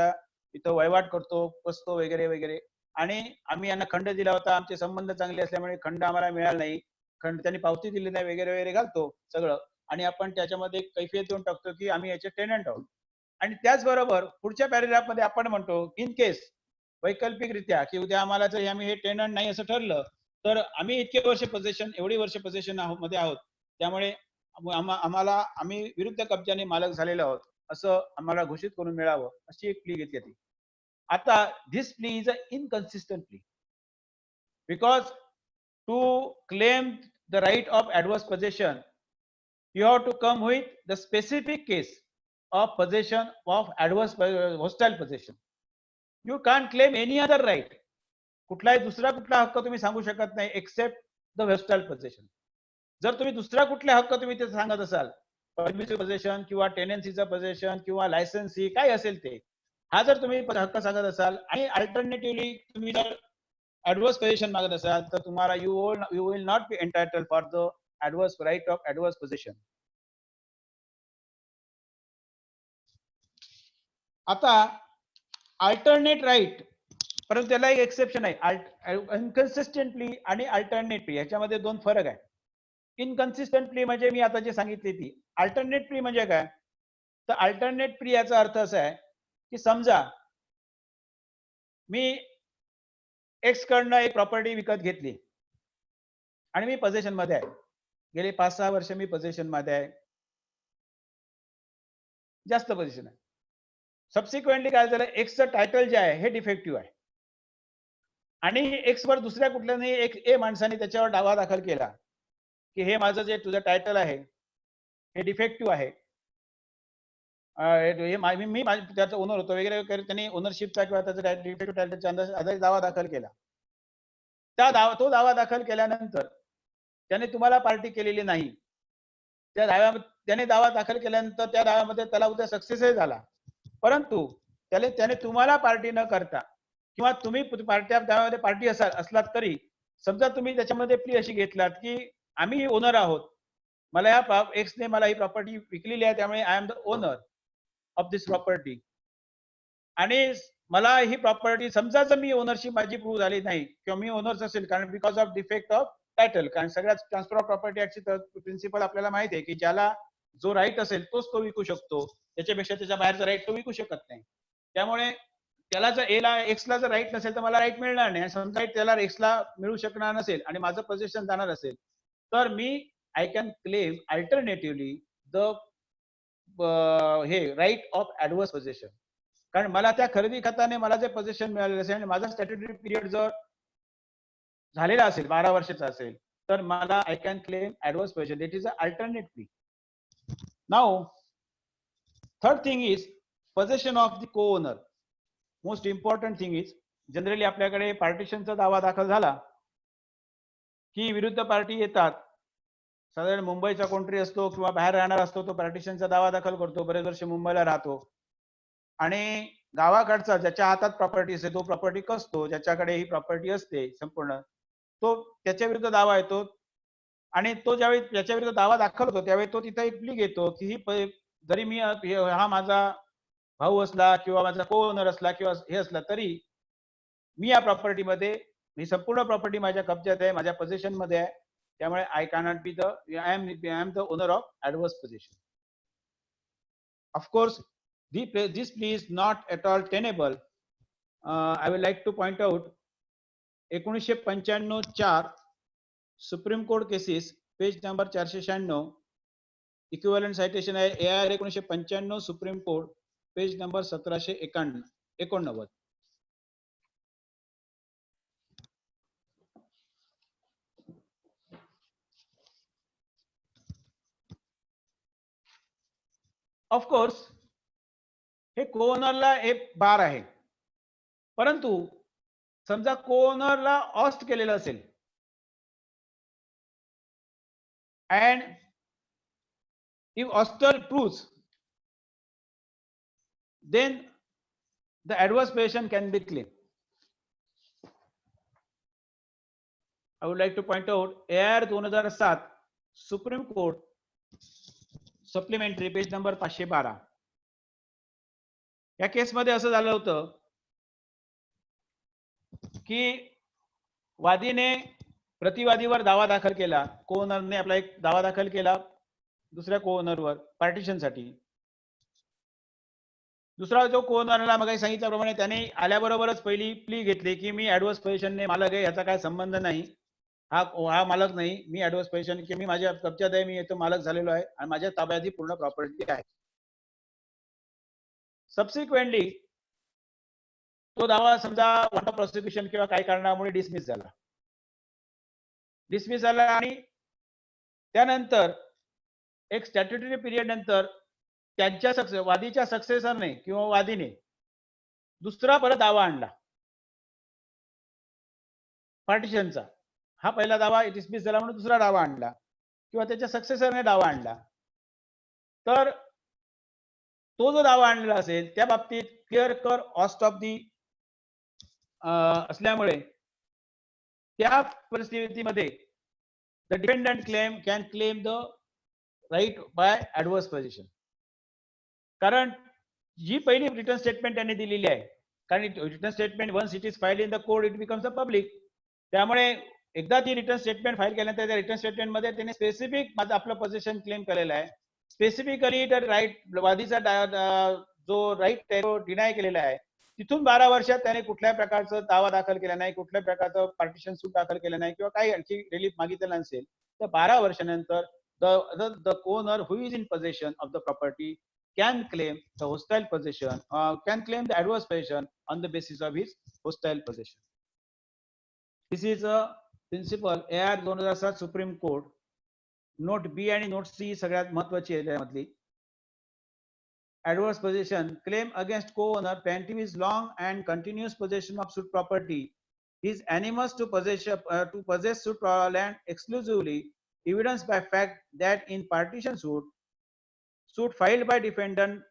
इथं वहिवाट करतो बसतो वगैरे वगैरे आणि आम्ही यांना खंड दिला होता आमचे संबंध चांगले असल्यामुळे खंड आम्हाला मिळाला नाही खंड त्यांनी पावती दिली नाही वगैरे वगैरे घालतो सगळं आणि आपण त्याच्यामध्ये कैफियत देऊन टाकतो की आम्ही याचे टेनंट आहोत आणि त्याचबरोबर पुढच्या पॅरेग्राफ मध्ये आपण म्हणतो इन केस वैकल्पिकरित्या की उद्या आम्हाला जर आम्ही हे टेनंट नाही असं ठरलं तर आम्ही इतके वर्ष पोझेशन एवढी वर्ष पोझेशन मध्ये आहोत त्यामुळे आम्हाला आम्ही विरुद्ध कब्जाने मालक झालेलो आहोत असं आम्हाला घोषित करून मिळावं अशी एक प्ली घेतली ती आता दिस प्ली इज अ इनकन्सिस्टंट प्ली because to claim the right of adverse possession, you have to come with the specific case of possession of adverse hostile possession. You can't claim any other right. कुठलाही दुसरा कुठला हक्क तुम्ही सांगू शकत नाही एक्सेप्ट द hostile possession. जर तुम्ही दुसरा कुठला हक्क तुम्ही ते सांगत असाल परमिसिव्ह पोझेशन किंवा टेनेन्सीचा पोझेशन किंवा लायसन्सी काय असेल ते हा जर तुम्ही हक्क सांगत असाल आणि अल्टरनेटिव्हली तुम्ही जर adverse possession मागत असाल तर तुम्हाला you will not be entitled for the adverse right of adverse possession. आता अल्टरनेट राईट परंतु त्याला एक एक्सेप्शन आहे इनकन्सिस्टंटली आणि अल्टरनेटली याच्यामध्ये दोन फरक आहे इनकन्सिस्टंटली म्हणजे मी आता जे सांगितली ती अल्टरनेट प्ली म्हणजे काय तर अल्टरनेट प्ली याचा अर्थ असा आहे की समजा मी एक्स कडनं एक प्रॉपर्टी विकत घेतली आणि मी पोझेशन मध्ये आहे गेले 5-6 वर्ष मी पोझेशन मध्ये आहे जास्त पोझिशन आहे सबसिक्वेंटली काय झालं एक्सचं टायटल जे आहे हे डिफेक्टिव्ह आहे आणि एक्स वर दुसऱ्या कुठल्याही एक ए माणसाने त्याच्यावर दावा दाखल केला की हे माझं जे तुझं टायटल आहे हे डिफेक्टिव्ह आहे मी त्याचा ओनर होतो वगैरे त्यांनी ओनरशिपचा किंवा त्याचा डिफेक्टिव्ह टायटलच्या आधारे दावा दाखल केला तो दावा दाखल केल्यानंतर त्याने तुम्हाला पार्टी केलेली नाही त्याने दावा दाखल केल्यानंतर त्या दाव्यामध्ये त्याला उद्या सक्सेसही झाला परंतु त्याने तुम्हाला पार्टी न करता किंवा तुम्ही त्यामध्ये पार्टी असलात तरी समजा तुम्ही त्याच्यामध्ये प्ली अशी घेतलात की आम्ही ओनर आहोत मला या एक्सने मला ही प्रॉपर्टी विकलेली आहे त्यामुळे I am the owner of this property आणि मला ही प्रॉपर्टी समजा जर मी ओनरशिप माझी प्रूव्ह झाली नाही किंवा मी ओनर्स असेल कारण because of defect of title कारण सगळ्यात ट्रान्सफर ऑफ प्रॉपर्टी ऍक्टची प्रिन्सिपल आपल्याला माहिती आहे की ज्याला जो राईट असेल तोच तो विकू शकतो त्याच्यापेक्षा त्याच्या बाहेरचा राईट तो विकू शकत नाही त्यामुळे त्याला जर एक्सला जर राईट नसेल तर मला राईट मिळणार नाही समजा त्याला एक्सला मिळू शकणार नसेल आणि माझं पोझिशन जाणार असेल तर मी I can claim alternatively the हे राईट ऑफ ऍडव्हर्स पोझिशन कारण मला त्या खरेदी खताने मला जे पोझिशन मिळालेलं असेल आणि माझा स्टॅट्युटरी पिरियड जर झालेला असेल 12 वर्षाचा असेल तर मला I can claim adverse possession. That is an alternate plea. Now, third thing is possession of the co-owner. Most important thing is generally आपल्याकडे पार्टिशनचा दावा दाखल झाला की विरुद्ध पार्टी येतात. साधारण मुंबईचा कोणतरी असतो किंवा बाहेर राहणार असतो, तो पार्टिशनचा दावा दाखल करतो, बरेच वर्ष मुंबईला राहतो आणि गावाकडचा ज्याच्या हातात प्रॉपर्टी असते तो प्रॉपर्टी कसतो, ज्याच्याकडे ही प्रॉपर्टी असते संपूर्ण, तो त्याच्या विरुद्ध दावा येतो आणि तो ज्यावेळी त्याच्या विरुद्ध दावा दाखल होतो त्यावेळी तो तिथे एक प्ली घेतो की ही जरी मी हा माझा भाऊ असला किंवा माझा को ओनर असला किंवा हे असला तरी मी या प्रॉपर्टीमध्ये ही संपूर्ण प्रॉपर्टी माझ्या कब्जात आहे, माझ्या पोझिशन मध्ये आहे, त्यामुळे I cannot be the I am the owner of adverse position. Of course this plea is not at all tenable. I would like to point out 1995 4 supreme court cases page number 496 equivalent citation आहे AIR 1995 supreme court page number 1789. Of course हे कोओनरला एक बार आहे, परंतु समजा कोओनरला ऑस्ट केलेलं असेल and if oster proves, then the adverse possession can be claimed. I would like to point out AIR 2007 Supreme Court supplementary page number 512. या केसमध्ये असं झालं होतं की वादीने प्रतिवादीवर दावा दाखल केला, कोओनरने आपला एक दावा दाखल केला दुसऱ्या कोओनरवर पार्टिशनसाठी. दुसरा जो कोओनरला मग सांगितल्याप्रमाणे त्याने आल्याबरोबरच पहिली प्ली घेतली की मी ऍडव्हर्स पोझिशनने मालक आहे, याचा काय संबंध नाही, हा मालक नाही, मी ऍडव्हर्स पोझिशन की मी माझ्या कब्जात आहे, मी येतो मालक झालेलो आहे आणि माझ्या ताब्यात ही पूर्ण प्रॉपर्टी आहे. सबसिक्वेंटली तो दावा समजा वॉन्ट ऑफ प्रॉसिक्युशन किंवा काही कारणामुळे डिसमिस झाला आणि त्यानंतर एक स्टॅट्युटरी पिरियड नंतर त्यांच्या वादीच्या सक्सेसरने किंवा वादीने दुसरा परत दावा आणला पार्टिशनचा. हा पहिला दावा डिसमिस झाला म्हणून दुसरा दावा आणला किंवा त्याच्या सक्सेसरने दावा आणला, तर तो जो दावा आणलेला असेल त्या बाबतीत क्लिअर कर ऑस्ट ऑफ दी असल्यामुळे त्या परिस्थितीमध्ये the dependent can claim the right by adverse position. कारण जी पहिली रिटर्न स्टेटमेंट त्यांनी दिलेली आहे, कारण return statement once it is filed in the court it becomes a public, त्यामुळे एकदा ती रिटर्न स्टेटमेंट फाईल केल्यानंतर त्या रिटर्न स्टेटमेंट मध्ये त्यांनी स्पेसिफिक माझं आपलं पोझिशन क्लेम केलेलं आहे. स्पेसिफिकली तर राईट वादीचा जो राईट डिनाय केलेला आहे, तिथून 12 वर्षात त्याने कुठल्याही प्रकारचा दावा दाखल केला नाही, कुठल्याही प्रकारचं पार्टिशन सूट दाखल केलं नाही किंवा काही आणखी रिलीफ मागितलेला नसेल, तर 12 वर्षानंतर the owner who is in possession of the property can claim the hostile possession can claim the adverse possession on the basis of his hostile possession. This is a principle AIR 2007 Supreme Court note B आणि note C सगळ्यात महत्त्वाची आहे त्यामधली. Adverse possession claim against co-owner plaintiff is long and continuous possession of suit property. He is animus to possess suit land exclusively, evidenced by fact that in partition suit filed by defendant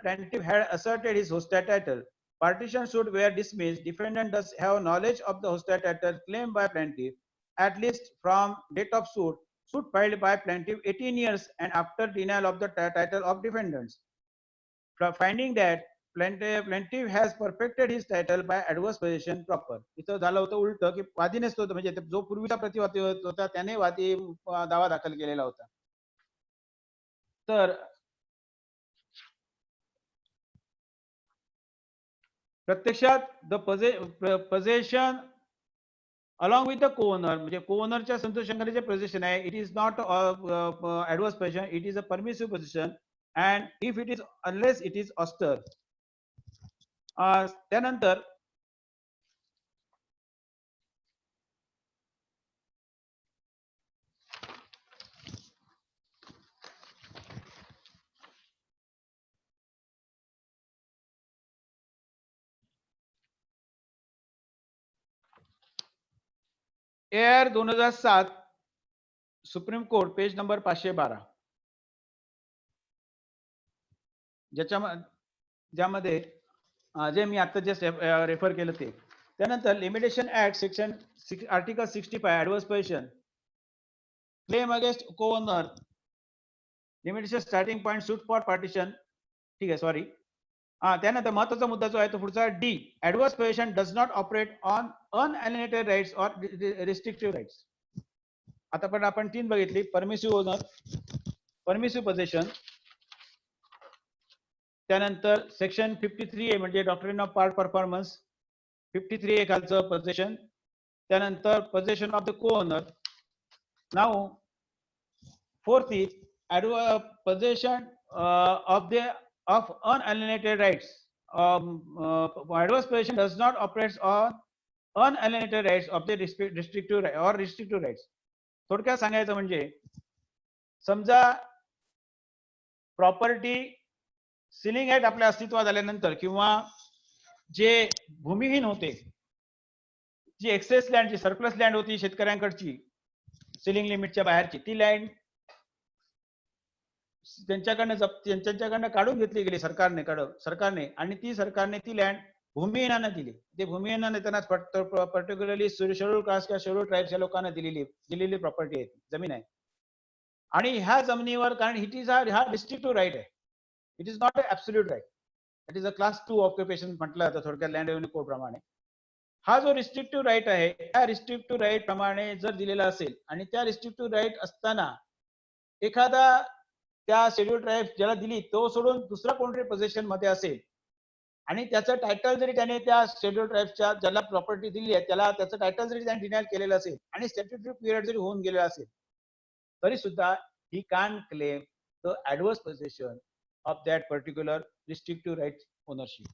plaintiff had asserted his hostile title. Partition suit were dismissed. Defendant does have knowledge of the hostile title claimed by plaintiff at least from date of suit filed by plaintiff 18 years and after denial of the title of defendants. Finding that plaintiff has perfected his title by adverse possession proper. इथं झालं होतं उलट की वादीनेच तो म्हणजे जो पूर्वीचा प्रतिवादी होता त्याने वादी दावा दाखल केलेला होता. तर प्रत्यक्षात the possession along with the co-owner म्हणजे co-ownerच्या संतोषाने जे पोझिशन आहे, it is not adverse position, it is a permissive position and if it is unless it is auster. त्यानंतर AR 2007 supreme court page number 512 ज्यामध्ये जे मी आता जस्ट रेफर केलं ते. त्यानंतर limitation act section article 65 adverse position claim against co-owner limitation starting point suit for partition. ठीक आहे, sorry. त्यानंतर महत्वाचा मुद्दा जो आहे तो पुढचा D, adverse position does not operate on unalienated rights or restrictive rights. आता पण आपण 3 बघितली, परमिसिव्ह ओनर, परमिसिव्ह पोझिशन, त्यानंतर सेक्शन 53A म्हणजे doctrine of part performance, 53A खालचं पोझिशन, त्यानंतर position of the co-owner. Now fourth is position of unalienated rights. Adverse possession does not operate on unalienated rights of the restrictive or restrictive rights. थोडक्यात सांगायचं म्हणजे समजा property ceiling act आपल्या अस्तित्वात आल्यानंतर किंवा जे भूमिहीन होते, जी एक्सेस लँड, जी सरप्लस लँड होती शेतकऱ्यांकडची सिलिंग लिमिटच्या बाहेरची, ती लँड त्यांच्याकडनं काढून घेतली गेली सरकारने आणि सरकारने ती लँड भूमिहीनांना दिली. ते भूमिहीनांना त्यांना पर्टिक्युलरली शेड्यूल कास्ट किंवा शेड्यूल ट्राईब्सच्या लोकांना दिलेली प्रॉपर्टी आहे, जमीन आहे. आणि ह्या जमिनीवर, कारण हा रिस्ट्रिक्टिव्ह राईट आहे, it is not a absolute right, it is a class 2 occupation म्हटलं जातं थोडक्यात लँड रेव्हेन्यू कोड प्रमाणे. हा जो रिस्ट्रिक्टिव्ह राईट आहे, त्या रिस्ट्रिक्टिव्ह राईट प्रमाणे जर दिलेला असेल आणि त्या रिस्ट्रिक्टिव्ह राईट असताना एखादा त्या शेड्यूल ट्राईब ज्याला दिली तो सोडून दुसरा कोणतरी पोझिशन मध्ये असेल आणि त्याचं टायटल जरी त्याने त्या शेड्यूल ट्राईबच्या ज्याला प्रॉपर्टी दिली आहे त्याला त्याचं टायटल जरी त्याने डिनाय केलेलं असेल आणि स्टॅट्युटरी पिरियड जरी होऊन गेलेला असेल, तरी सुद्धा he can claim the adverse position of that particular restrictive right ownership.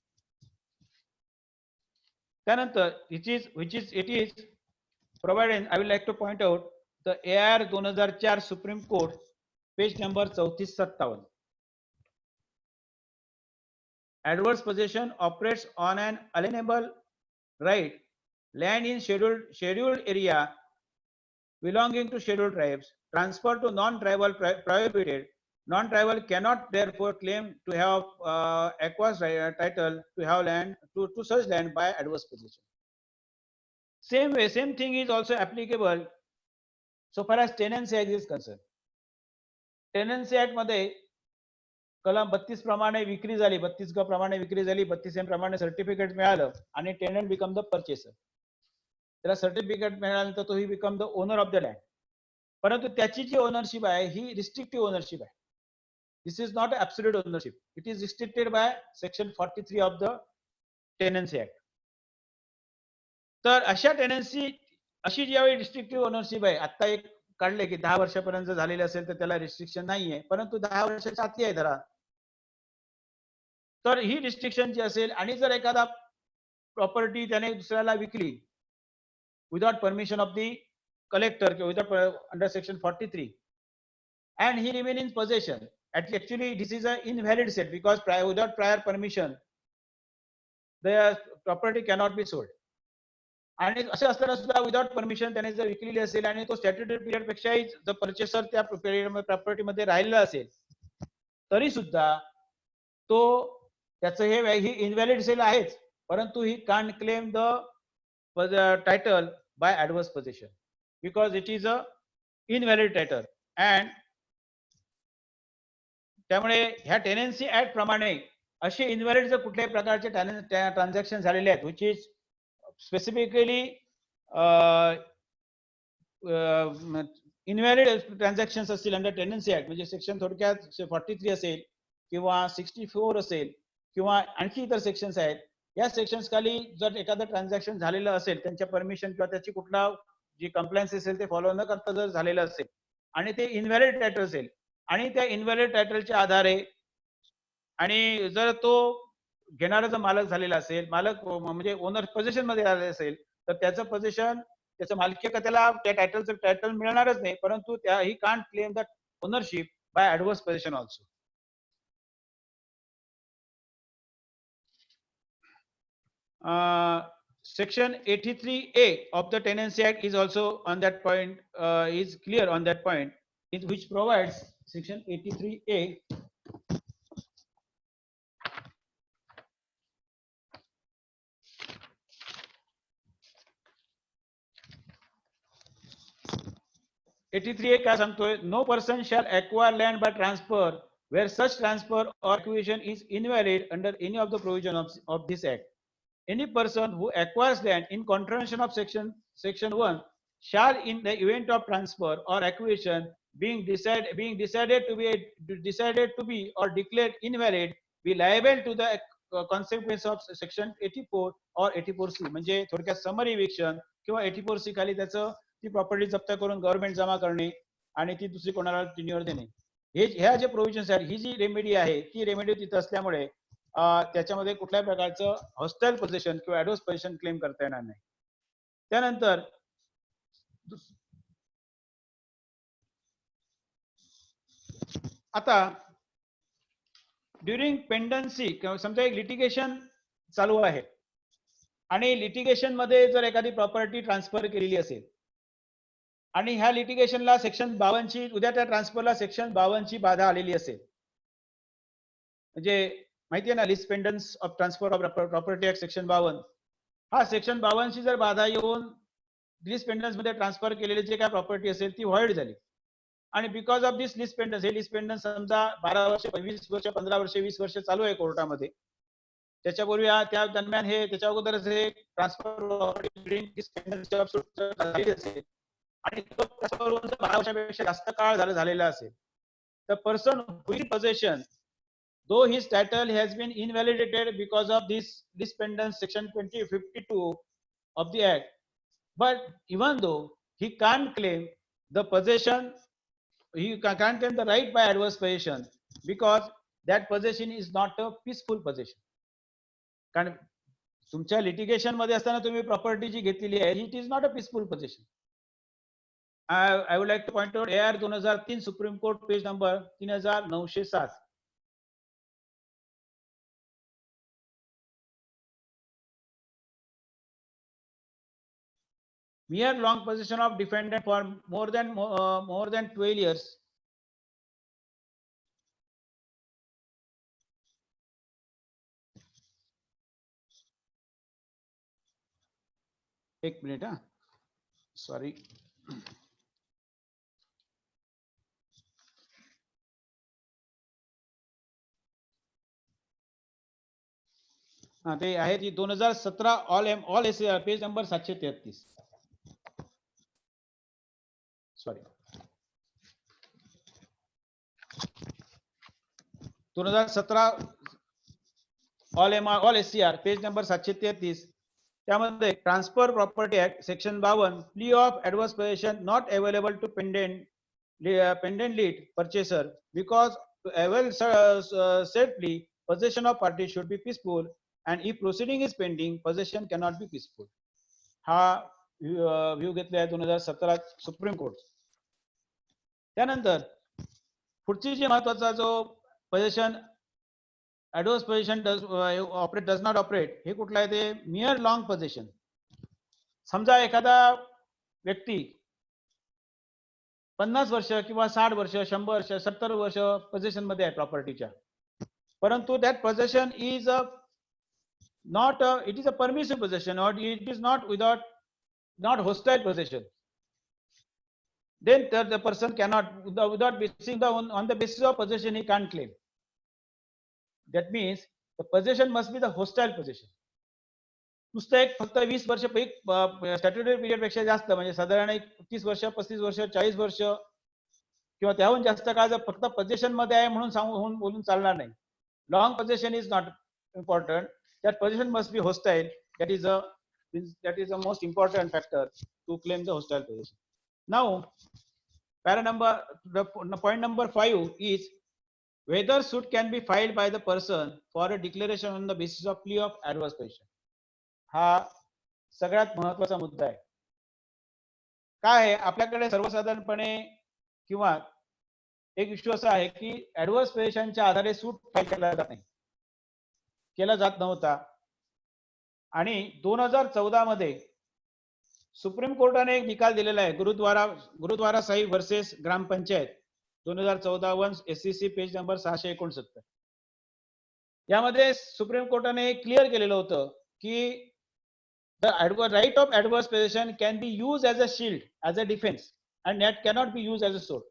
त्यानंतर it is provided, I will like to point out the AR 2004 supreme court page number 3457. Adverse possession operates on an alienable right, land in scheduled area belonging to scheduled tribes, transferred to non-tribal prohibited. Non-tribal cannot therefore claim to have acquired title to have land to such land by adverse possession. Same thing is also applicable so far as tenancy act is concerned. Tenancy act मध्ये कलम 32 प्रमाणे विक्री झाली, 32 प्रमाणे विक्री झाली, 32 प्रमाणे certificate मिळालं आणि टेनंट बिकम द परचेसर. त्याला सर्टिफिकेट मिळाल्यानंतर तो ही become the owner of the land. परंतु त्याची जी ओनरशिप आहे ही रिस्ट्रिक्टिव्ह ओनरशिप आहे. This is not absolute ownership, it is restricted by section 43 of the tenancy act. तर अशा टेनन्सी अशी ज्यावेळी रिस्ट्रिक्टिव्ह ओनरशिप आहे, आता एक काढले की 10 वर्षापर्यंत झालेले असेल तर त्याला रिस्ट्रिक्शन नाहीये, परंतु 10 वर्षाच्या आतली आहे धरा, तर ही रिस्ट्रिक्शन जी असेल आणि जर एखादा प्रॉपर्टी त्याने दुसऱ्याला विकली without permission of the collector किंवा without under section 43 and he remain in possession, actually this is a invalid set because without prior permission the property cannot be sold. आणि असे असताना सुद्धा विदाउट परमिशन त्याने जर विकलेली असेल आणि तो स्टॅट्युटरी पिरियड पेक्षाही जर परचेसर त्या प्रॉपर्टी मध्ये राहिलेला असेल, तरी सुद्धा तो त्याचं ही इनव्हॅलिड सेल आहेच, परंतु he can't claim the title by adverse position because it is a invalid title. And त्यामुळे ह्या टेनन्सी ऍक्ट प्रमाणे असे इनव्हॅलिड जर कुठल्याही प्रकारचे ट्रान्झॅक्शन झालेले आहेत which is specifically invalid transactions असतील अंडर टेनन्सी ऍक्ट, म्हणजे सेक्शन थोडक्यात 43 असेल किंवा 64 असेल किंवा आणखी इतर सेक्शन्स आहेत, या सेक्शन्स खाली जर एखादं ट्रान्झॅक्शन झालेलं असेल त्यांच्या परमिशन किंवा त्याची कुठला जी कंप्लायन्स असेल ते फॉलो न करता जर झालेलं असेल आणि ते इनव्हॅलिड टायटल असेल आणि त्या इनव्हॅलिड टायटलच्या आधारे आणि जर तो घेणारा जर मालक झालेला असेल, मालक म्हणजे ओनर पोझिशन मध्ये आलेला असेल, तर त्याचं पोझिशन त्याचं मालकीहक्क त्याला त्या टायटलचं टायटल मिळणारच नाही, परंतु he can't claim that ownership by adverse position also. section 83A of the Tenancy Act is also on that point, is clear on that point, which provides section 83A. काय सांगतोय, no person shall acquire land by transfer where such transfer or acquisition is invalid under any of the provision of this act. Any person who acquires land in contravention of section 1 shall, in the event of transfer or acquisition being decided to be or declared invalid, be liable to the consequence of section 84 or 84C. म्हणजे थोडक्यात summary eviction किंवा 84C खाली त्याचं ती property जप्त करून government जमा करणे आणि ती दुसरी कोणाला टिन्यूअर देणे, हे ह्या जे प्रोव्हिजन्स आहेत, ही जी रेमेडी आहे ती रेमेडी तिथं असल्यामुळे त्याच्यामध्ये कुठल्याही प्रकारचं हॉस्टाईल पोझिशन किंवा ऍडव्हर्स पोझिशन क्लेम करता येणार नाही. त्यानंतर आता ड्युरिंग पेंडन्सी किंवा समजा एक लिटिगेशन चालू आहे आणि लिटिगेशन मध्ये जर एखादी प्रॉपर्टी ट्रान्सफर केलेली असेल आणि ह्या लिटिगेशनला सेक्शन 52 ची, उद्या त्या ट्रान्सफरला सेक्शन 52 ची बाधा आलेली असेल, म्हणजे माहिती आहे ना, list pendens of transfer of property act section 52, हा सेक्शन 52 ची जर बाधा येऊन लिस्ट पेंडन्स मध्ये ट्रान्सफर केलेली जे काय प्रॉपर्टी असेल ती व्हॉइड झाली आणि बिकॉज ऑफ दिस लिस्ट पेंडन्स, हे लिस्ट पेंडन्स समजा 12 वर्ष, 20 वर्ष, 15 वर्ष, 20 वर्ष चालू आहे कोर्टामध्ये, त्याच्यापूर्वी त्या दरम्यान हे त्याच्या अगोदरच हे ट्रान्सफर असेल आणि 12 वर्षापेक्षा जास्त काळ झालेला असेल, the person who is in possession, though his title has been invalidated because of this pendants section 2052 of the act, but even though he can't claim the possession, he can't claim the right by adverse possession because that possession is not a peaceful possession. कारण तुमच्या litigation मध्ये असताना तुम्ही property जी घेतलेली आहे, it is not a peaceful position. I would like to point out AR 2003 Supreme Court page number 3907. Mere long possession of defendant for more than 12 years एक minute हा, sorry, हाँ ते आहे ती 2017 all SR page number 733, sorry 2017 all SCR page number 733, त्यामध्ये transfer property act section 52 plea of adverse position not available to pendente lite purchaser because to avail set plea possession of party should be peaceful and if proceeding is pending possession cannot be peaceful. हा view घेतला आहे 2017 supreme court. त्यानंतर पुढची जी महत्वाचा जो position adverse position does not operate, हे कुठलं आहे ते मियर लॉंग पोझिशन. समजा एखादा व्यक्ती 50 वर्ष किंवा 60 वर्ष, 100 वर्ष, 70 वर्ष पोझिशन मध्ये आहे प्रॉपर्टीच्या, परंतु that possession is it is a permissive possession or it is not hostile possession, then the person cannot, without basing on the basis of possession he can't claim. That means the possession must be the hostile possession. नुसतं एक फक्त 20 वर्ष statutory period पेक्षा जास्त, म्हणजे साधारण एक 30 वर्ष, 35 वर्ष, 40 वर्ष किंवा त्याहून जास्त काळ जर फक्त पोझिशन मध्ये आहे म्हणून बोलून चालणार नाही. Long possession is not important. That possession must be hostile. That is the most important factor to claim the hostile possession. Now, point number 5 is whether suit can be filed by the person for a declaration on the basis of plea of adverse possession. हा सगळ्यात महत्वाचा मुद्दा आहे. काय आहे, आपल्याकडे सर्वसाधारणपणे किंवा एक इश्यू असा आहे की ऍडव्हर्स पोझिशनच्या आधारे सूट फाईल केला जात नाही, केला जात नव्हता आणि 2014 मध्ये सुप्रीम कोर्टाने एक निकाल दिलेला आहे, गुरुद्वारा साहिब वर्सेस ग्रामपंचायत 2014 SCC पेज नंबर 669. यामध्ये सुप्रीम कोर्टाने क्लिअर केलेलं होतं की the right of adverse possession can be used as a shield, as a defense, and that cannot be used as a sword.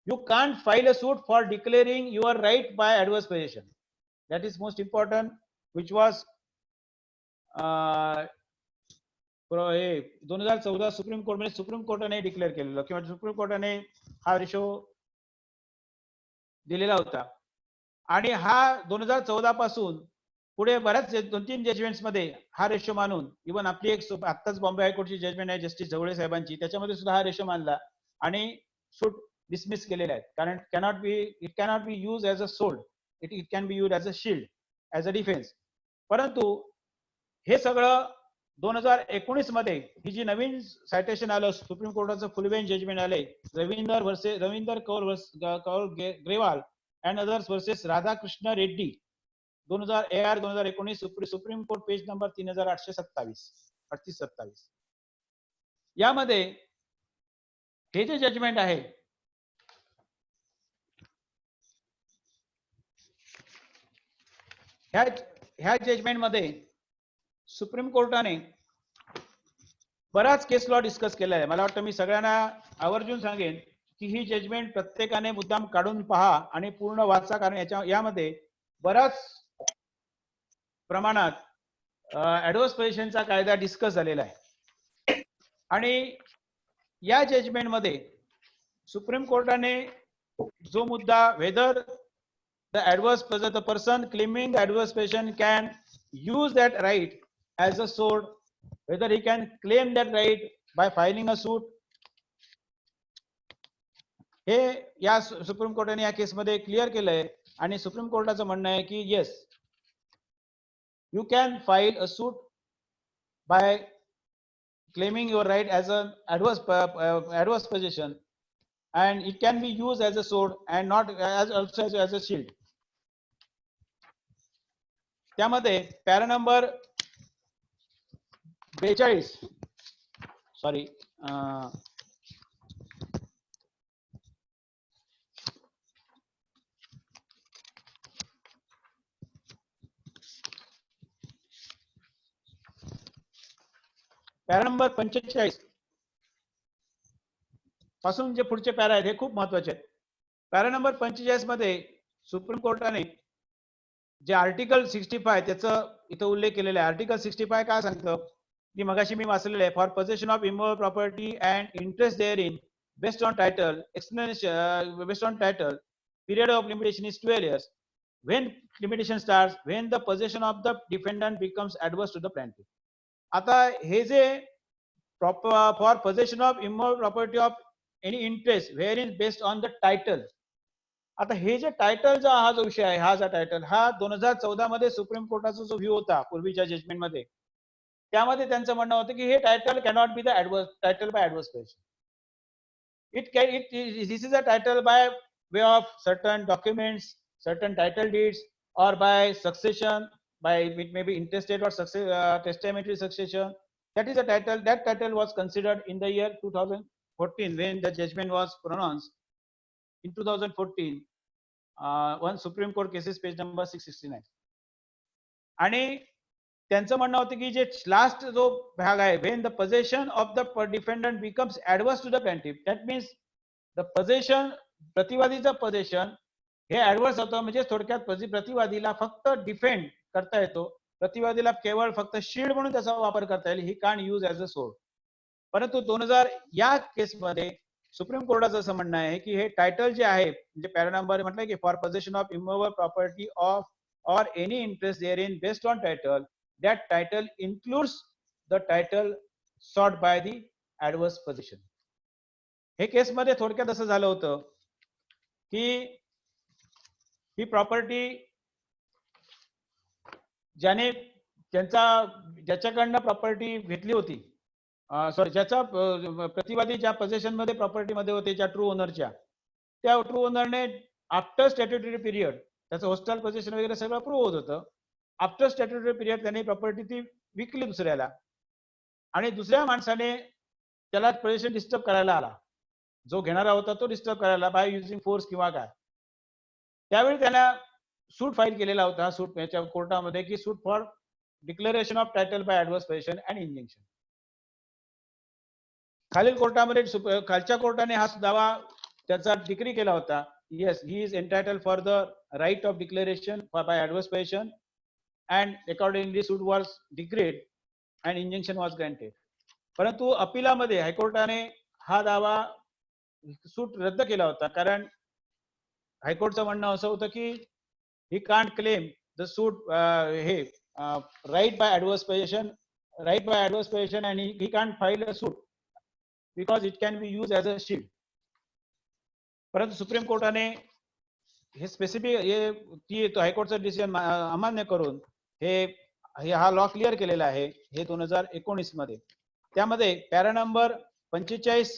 You can't file a suit for declaring your right by adverse possession. That is most important, which was 2014 supreme court मध्ये supreme कोर्टाने declare केलेलं किंवा supreme कोर्टाने हा ratio दिलेला होता. आणि हा 2014 पासून पुढे बऱ्याच 2-3 जजमेंट्स मध्ये हा रेशो मानून, इव्हन आपली एक आत्ताच बॉम्बे हायकोर्टची जजमेंट आहे जस्टिस जवळे साहेबांची, त्याच्यामध्ये सुद्धा हा रेशो मानला आणि सूट डिसमिस केलेले आहेत. कारण it cannot be use as a sold, it can be use as a shield, as a defence. परंतु हे सगळं 2019 मध्ये ही जी नवीन सायटेशन आलं, सुप्रीम कोर्टाचं फुल बेंच जजमेंट आले, Ravinder Kaur Grewal and others versus Radhakrishna Reddy 2019 supreme court page number 3827. यामध्ये हे जे जजमेंट आहे, ह्या जजमेंट मध्ये सुप्रीम कोर्टाने बराच केस लॉ डिस्कस केला आहे. मला वाटतं मी सगळ्यांना आवर्जून सांगेन की ही जजमेंट प्रत्येकाने मुद्दाम काढून पहा आणि पूर्ण वाचा, कारण यामध्ये बराच प्रमाणात ऍडव्हर्स पोझिशनचा कायदा डिस्कस झालेला आहे. आणि या जजमेंट मध्ये सुप्रीम कोर्टाने जो मुद्दा, weather the person claiming the adverse possession can use that right as a sword, whether he can claim that right by filing a suit, हे या सुप्रीम कोर्टाने या केस मध्ये क्लिअर केलंय. आणि सुप्रीम कोर्टाचं म्हणणं आहे की yes, you can file a suit by claiming your right as an adverse possession, and it can be used as a sword and not also as a shield. त्यामध्ये para number 42, sorry, para number 45 पासून जे पुढचे para आहेत हे खूप महत्वाचे आहेत. Para number 45 मध्ये सुप्रीम कोर्टाने जे आर्टिकल 65 त्याचा इथं उल्लेख केलेला आहे. आर्टिकल 65 काय सांगतं की मगाशी मी वाचलेलं आहे, for possession of immovable property and interest therein based on title, period of limitation is 12 years. When limitation starts, when the possession of the defendant becomes adverse to the plaintiff. आता हे जे for possession of immovable property of any interest wherein based on the title. आता हे जे टायटलचा हा जो विषय आहे, हा टायटल, हा 2014 मध्ये सुप्रीम कोर्टाचा जो व्ह्यू होता पूर्वीच्या जजमेंट मध्ये, त्यामध्ये त्यांचं म्हणणं होतं की हे title cannot be the title by adverse position. This is a title by way of certain documents, certain title deeds, or by succession, by it may be intestate or testamentary succession. That is a title. That title was considered in the year 2014 when the judgment was pronounced. In 2014, one Supreme Court cases page number 669. आणि त्यांचं म्हणणं होतं की जे last जो भाग आहे, when the possession of the defendant becomes adverse to the plaintiff, that means the possession, प्रतिवादीचं पोझेशन हे ऍडव्हर्स होतं. म्हणजे थोडक्यात प्रतिवादीला फक्त डिफेंड करता येतो, प्रतिवादीला केवळ फक्त शिल्ड म्हणून त्याचा वापर करता येईल, ही कान यूज ऍज अ सोर्ड. परंतु 2000 या केसमध्ये सुप्रीम कोर्टाचं असं म्हणणं आहे की हे टायटल जे आहे, म्हणजे पॅरा नंबर म्हटलंय की for possession of immovable property of or any interest therein based on title, that title includes the title sought by the adverse possession. हे केस मध्ये थोडक्यात असं झालं होतं की ही प्रॉपर्टी ज्याच्याकडनं प्रॉपर्टी घेतली होती, सॉरी, ज्याचा प्रतिवादी ज्या पोझिशन मध्ये प्रॉपर्टी मध्ये होते, ज्या ट्रू ओनरच्या, त्या ट्रू ओनरने आफ्टर स्टॅट्युटरी पिरियड त्याचं होस्टल पोझिशन वगैरे सगळं प्रूव्ह होत होतं. आफ्टर स्टॅट्युटरी पिरियड त्याने प्रॉपर्टी ती विकली दुसऱ्याला, आणि दुसऱ्या माणसाने त्याला पोझिशन डिस्टर्ब करायला आला, जो घेणारा होता तो डिस्टर्ब करायला बाय युजिंग फोर्स किंवा काय, त्यावेळी त्याला सूट फाईल केलेला होता सूट याच्या कोर्टामध्ये की suit for declaration of title by adverse position and injunction. खालील कोर्टामध्ये खालच्या कोर्टाने हा दावा त्याचा डिक्री केला होता. Yes, he is entitle for the right of declaration by adverse position and accordingly suit was decreed and injunction was granted. परंतु अपिलामध्ये हायकोर्टाने हा दावा सूट रद्द केला होता, कारण हायकोर्टचं म्हणणं असं होतं की he can't claim the suit हे right by adverse position and he can't file a suit because it can be use as a shield. परंतु सुप्रीम कोर्टाने हे स्पेसिफिक हे हायकोर्टचं डिसिजन अमान्य करून हा लॉ क्लिअर केलेला आहे हे 2019 मध्ये. त्यामध्ये पॅरा नंबर 45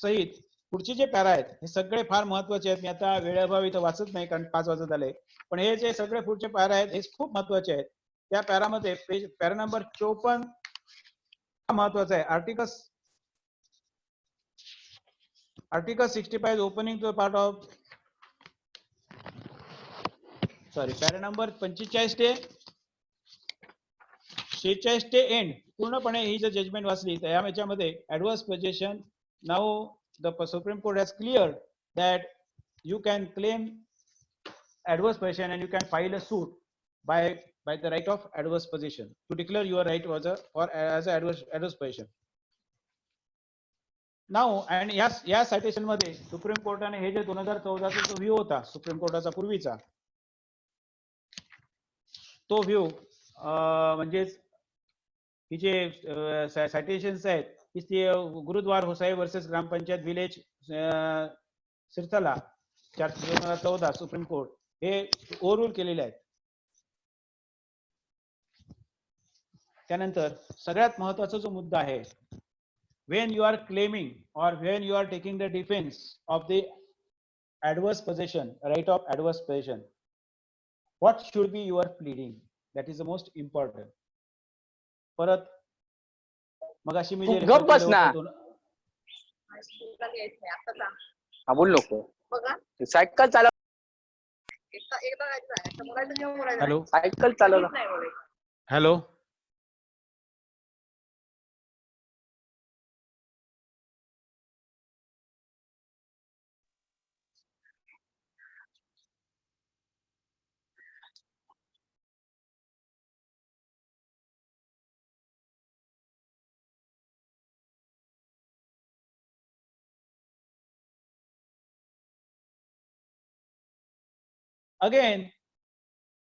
सहित पुढचे जे पॅरा आहेत हे सगळे फार महत्वाचे आहेत. मी आता वेळेअभावी इथं वाचत नाही कारण 5 वाजत आले, पण हे जे सगळे पुढचे पॅरा आहेत हे खूप महत्वाचे आहेत. त्या पॅरामध्ये पॅरा नंबर 54 महत्वाचा आहे. Article 65 is opening to a part of para number 45 ते 46 ते एंड पूर्णपणे ही जर जजमेंट वाचली तर याच्यामध्ये adverse position now the supreme court has cleared that you can claim adverse position and you can file a suit by the right of adverse position to declare your right was for as a adverse position. Now and या citation मध्ये supreme कोर्टाने हे जे 2014 चा view होता supreme कोर्टाचा पूर्वीचा तो व्ह्यू म्हणजे ही जे सायटेशन्स आहेत की ते गुरुद्वार होसाई वर्सेस ग्रामपंचायत विलेज सिरतला 2014 सुप्रीम कोर्ट हे ओव्हररूल केलेले आहेत. त्यानंतर सगळ्यात महत्वाचा जो मुद्दा आहे, when you are claiming or when you are taking the defense of the adverse possession, right of adverse possession, what should be your pleading? That is the most important. परत मगाशी मी जे गप बस ना. हा बोल नको सायकल चालव. हॅलो सायकल चालव. हॅलो अगेन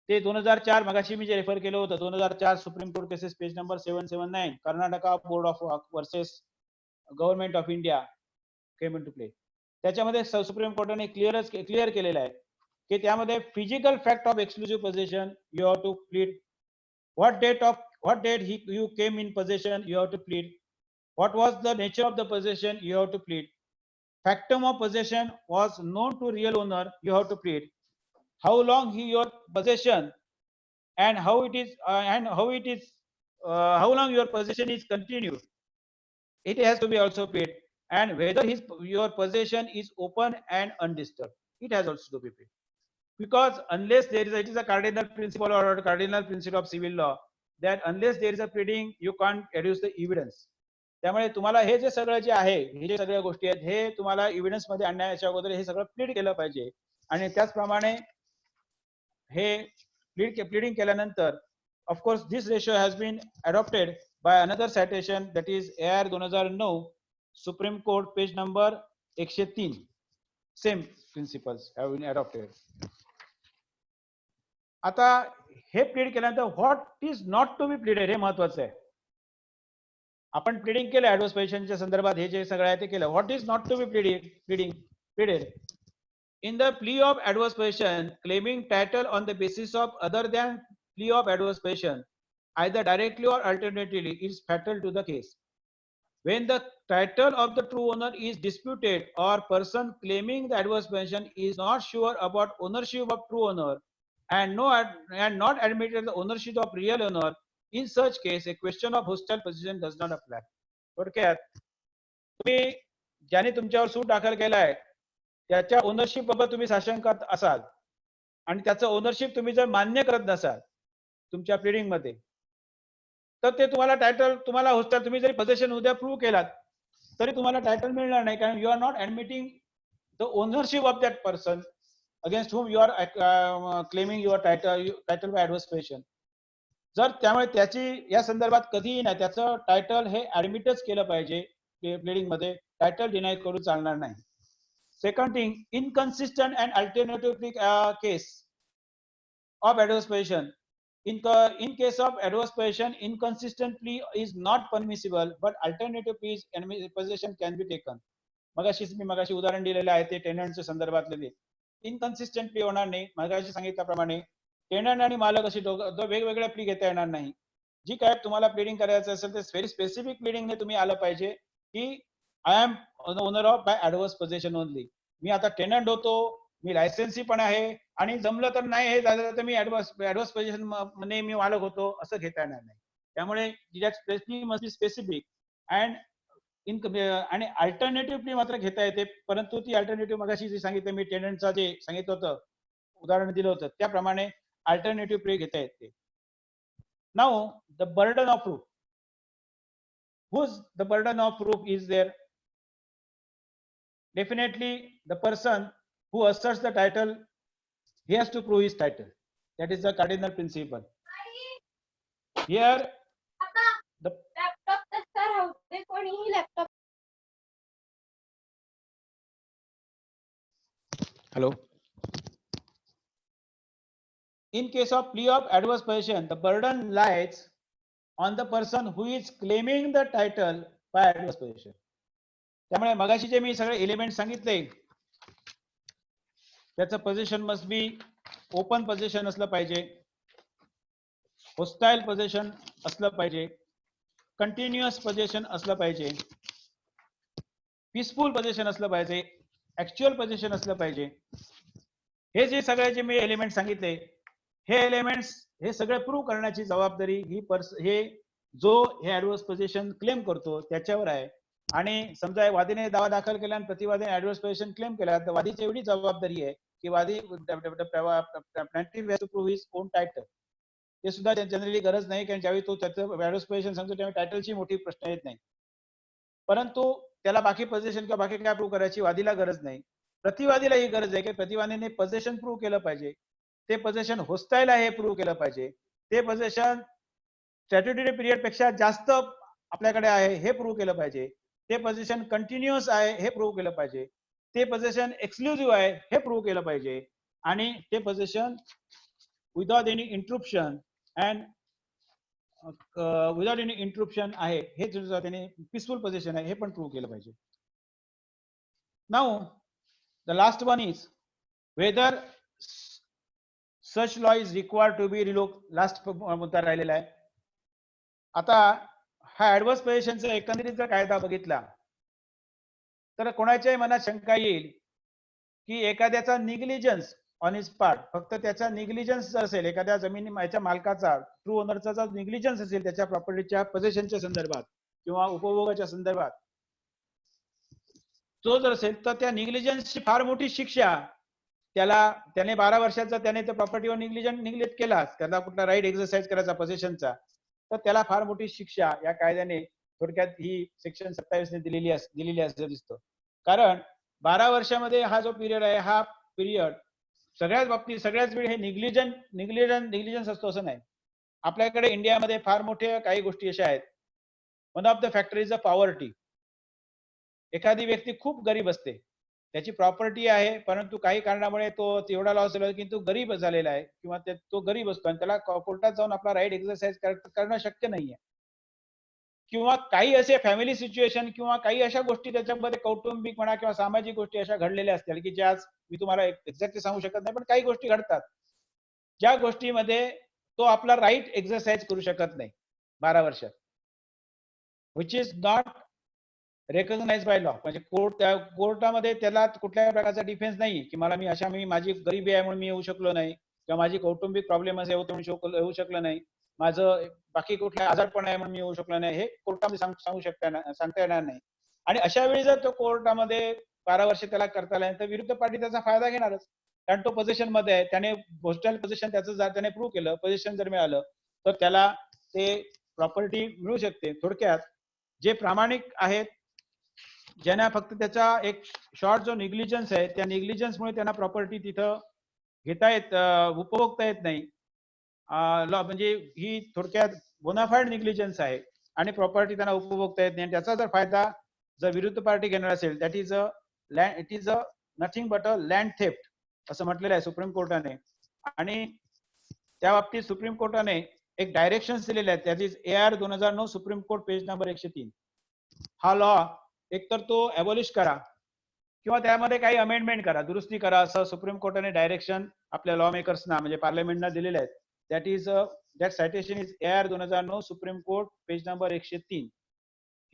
ते 2004 मगाशी मी जे रेफर केलं होतं 2004 supreme court cases page number 779 Karnataka board of versus government of India came into play. त्याच्यामध्ये सुप्रीम कोर्टाने क्लिअर केलेलं आहे की त्यामध्ये physical fact of exclusive position you have to plead. what date you came in possession you have to plead. What was the nature of the possession you have to plead. Factum of possession was known to real owner you have to plead. How long your possession and how long your possession is continued, it has to be also paid. And whether your possession is open and undisturbed, it has also to be paid. Because unless it is a cardinal principle or a cardinal principle of civil law that unless there is a pleading you can't adduce the evidence. त्यामुळे तुम्हाला हे जे सगळं जे आहे हे जे सगळ्या गोष्टी आहेत हे तुम्हाला एव्हिडन्स मध्ये आणण्याच्या अगोदर हे सगळं प्लीड केलं पाहिजे. आणि त्याचप्रमाणे हे प्लीडिंग केल्यानंतर of course this ratio has been adopted by another citation, that is AR 2009 Supreme Court page number 103. Same principles have been adopted. आता हे प्लीड केल्यानंतर what is not to be pleaded हे महत्वाचं आहे. आपण प्लीडिंग केलं adverse पोझिशनच्या संदर्भात हे जे सगळं आहे ते केलं. What is not to be pleaded in the plea of adverse possession, claiming title on the basis of other than plea of adverse possession, either directly or alternatively, is fatal to the case. When the title of the true owner is disputed or person claiming the adverse possession is not sure about ownership of true owner, and not admitted the ownership of real owner. In such case, a question of hostile possession does not apply. थोडक्यात तुम्ही ज्याने तुमच्यावर सूट दाखल केलाय त्याच्या ownership बाबत तुम्ही साशंकात असाल आणि त्याचं ओनरशिप तुम्ही जर मान्य करत नसाल तुमच्या प्लीडिंग मध्ये, तर ते तुम्हाला टायटल तुम्हाला होस्टाईल, तुम्ही जरी पोझेशन उद्या प्रूव्ह केलात तरी तुम्हाला टायटल मिळणार नाही, कारण you are not admitting the ownership of that person against whom you are claiming your title by adverse possession. जर त्यामुळे त्याची या संदर्भात कधीही नाही त्याचं टायटल हे ऍडमिटच केलं पाहिजे प्लीडिंग मध्ये, टायटल डिनाय करून चालणार नाही. Second thing, inconsistent and alternative case of adverse possession. In case of adverse possession, inconsistent plea is not permissible, but alternative pleas and possession can be taken. मगाशी मी मगाशी उदाहरण दिलेले आहे ते टेनंटच्या संदर्भातले. इनकन्सिस्टंट प्ली होणार नाही. मगाशी सांगितल्याप्रमाणे टेनंट आणि मालक अशी दोन वेगवेगळ्या प्ली घेता येणार नाही. जी काय तुम्हाला प्लीडिंग करायचं असेल ते व्हेरी स्पेसिफिक प्लीडिंगने तुम्ही आलं पाहिजे की I am owner of by adverse possession only. मी आता टेनंट होतो, मी लायसन्सी पण आहे आणि जमलं तर नाही हे झालं तर मी ऍडवर्स पोझिशन मध्ये मी मालक होतो असं घेता येणार नाही. त्यामुळे मस्ट बी स्पेसिफिक अँड आणि अल्टरनेटिव्ह प्ली मात्र घेता येते, परंतु ती अल्टरनेटिव्ह मगाशी जी सांगितलं मी टेनंटचा जे सांगितलं होतं उदाहरण दिलं होतं त्याप्रमाणे अल्टरनेटिव्ह प्ली घेता येते. Now the burden of proof. whose the burden of proof is there? Definitely the person who asserts the title, he has to prove his title. That is the cardinal principle. Here the laptop. Hello. In case of plea of adverse possession, the burden lies on the person who is claiming the title by adverse possession. त्यामुळे मगाशी जे मी सगळे element सांगितले त्याचं position must be open position असलं पाहिजे, होस्टाईल position असलं पाहिजे, कंटिन्युअस पोझिशन असलं पाहिजे, पीसफुल पोझिशन असलं पाहिजे, ऍक्च्युअल पोझिशन असलं पाहिजे. हे जे सगळे जे मी एलिमेंट सांगितले हे एलिमेंट्स हे सगळे प्रूव्ह करण्याची जबाबदारी हे जो हे ऍडवर्स पोझिशन क्लेम करतो त्याच्यावर आहे. आणि समजा वादीने दावा दाखल केला आणि प्रतिवादीने ऍडवर्स पोझिशन क्लेम केला तर वादीची एवढी जबाबदारी आहे की वादी plaintiff has to prove his own title. ते सुद्धा जनरली गरज नाही, कारण ज्यावेळी तो त्याचं ऍडवर्स पोझिशन सांगतो त्यावेळी टायटलची मोठी प्रश्न येत नाही, परंतु त्याला बाकी पोझिशन किंवा बाकी काय प्रूव्ह करायची वादीला गरज नाही. प्रतिवादीला ही गरज आहे की प्रतिवादीने पोझिशन प्रूव्ह केलं पाहिजे, ते पोझिशन होस्टाईल आहे हे प्रूव्ह केलं पाहिजे, ते पोझिशन स्टॅट्युटरी पिरियड पेक्षा जास्त आपल्याकडे आहे हे प्रूव्ह केलं पाहिजे, ते पोझिशन कंटिन्युअस आहे हे प्रूव्ह केलं पाहिजे, ते पोझिशन एक्सक्लुझिव्ह आहे हे प्रूव्ह केलं पाहिजे, आणि ते position without any interruption and without any interruption आहे हे त्याने पीसफुल पोझिशन आहे हे पण प्रूव्ह केलं पाहिजे. Now the last one is whether such law is required to be revoked. Last मुद्दा राहिलेला आहे. आता हा ऍडवर्स पोझिशनचा एकंदरीत जर कायदा बघितला तर कोणाच्याही मनात शंका येईल की एखाद्याचा निग्लिजन्स ऑन हिज पार्ट, फक्त त्याचा निग्लिजन्स जर असेल, एखाद्या जमिनीच्या मालकाचा ट्रू ओनरचा जर निग्लिजन्स असेल त्याच्या प्रॉपर्टीच्या पोझिशनच्या संदर्भात किंवा उपभोगाच्या संदर्भात तो जर असेल तर त्या निग्लिजन्सची फार मोठी शिक्षा त्याने 12 वर्षाचा त्याने त्या प्रॉपर्टीवर निग्लेक्ट केला, त्याला कुठला राईट एक्सरसाइज करायचा पोझिशनचा, तर त्याला फार मोठी शिक्षा या कायद्याने थोडक्यात ही सेक्शन 27 ने दिलेली असं दिसतं. कारण 12 वर्षामध्ये हा जो पिरियड आहे हा पिरियड सगळ्याच बाबतीत सगळ्याच वेळी हे निग्लिजन्स असतो असं नाही. आपल्याकडे इंडियामध्ये फार मोठे काही गोष्टी अशा आहेत. One of the factor is the poverty. एखादी व्यक्ती खूप गरीब असते, त्याची प्रॉपर्टी आहे परंतु काही कारणामुळे तो तेवढा लॉस झाला की तो गरीब झालेला आहे किंवा तो गरीब असतो आणि त्याला कोर्टात जाऊन आपला राईट एक्सरसाइज करणं शक्य नाहीये, किंवा काही असे फॅमिली सिच्युएशन किंवा काही अशा गोष्टी त्याच्यामध्ये कौटुंबिक म्हणा किंवा सामाजिक गोष्टी अशा घडलेल्या असतील की ज्या मी तुम्हाला एक्झॅक्टली सांगू शकत नाही, पण काही गोष्टी घडतात ज्या गोष्टीमध्ये तो आपला राईट एक्सरसाइज करू शकत नाही 12 वर्षात, which is not recognise by law. म्हणजे कोर्टामध्ये त्याला कुठल्याही प्रकारचा डिफेन्स नाही की मी माझी गरिबी आहे म्हणून मी येऊ शकलो नाही किंवा माझी कौटुंबिक प्रॉब्लेम असे येऊ शकलं नाही, माझं बाकी कुठला आजारपण आहे म्हणून मी येऊ शकलो नाही, हे कोर्टामध्ये सांगता येणार नाही. आणि अशा वेळी जर तो कोर्टामध्ये 12 वर्ष त्याला करता आला तर विरुद्ध पार्टी त्याचा फायदा घेणारच, कारण तो पोझिशन मध्ये आहे, त्याने होस्टाईल पोझिशन त्याचं त्याने प्रूव्ह केलं, पोझिशन जर मिळालं तर त्याला ते प्रॉपर्टी मिळू शकते. थोडक्यात जे प्रामाणिक आहेत, ज्यांना फक्त त्याचा एक शॉर्ट जो निग्लिजन्स आहे, त्या निग्लिजन्समुळे त्यांना प्रॉपर्टी तिथं घेता येत उपभोगता येत नाही, म्हणजे ही थोडक्यात बोनाफाईड निग्लिजन्स आहे आणि प्रॉपर्टी त्यांना उपभोगता येत नाही, आणि त्याचा जर फायदा जर विरुद्ध पार्टी घेणार असेल, that is it is nothing but a land theft असं म्हटलेलं आहे सुप्रीम कोर्टाने. आणि त्या बाबतीत सुप्रीम कोर्टाने एक डायरेक्शन दिलेले आहेत, that is AR 2009 supreme court page number 103. हा लॉ एकतर तो अबॉलिश करा किंवा त्यामध्ये काही अमेंडमेंट करा, दुरुस्ती करा, असं सुप्रीम कोर्टाने डायरेक्शन आपल्या लॉ मेकर्सना म्हणजे पार्लमेंटना दिलेले आहेत. That citation is AR 2009 supreme court page number 103.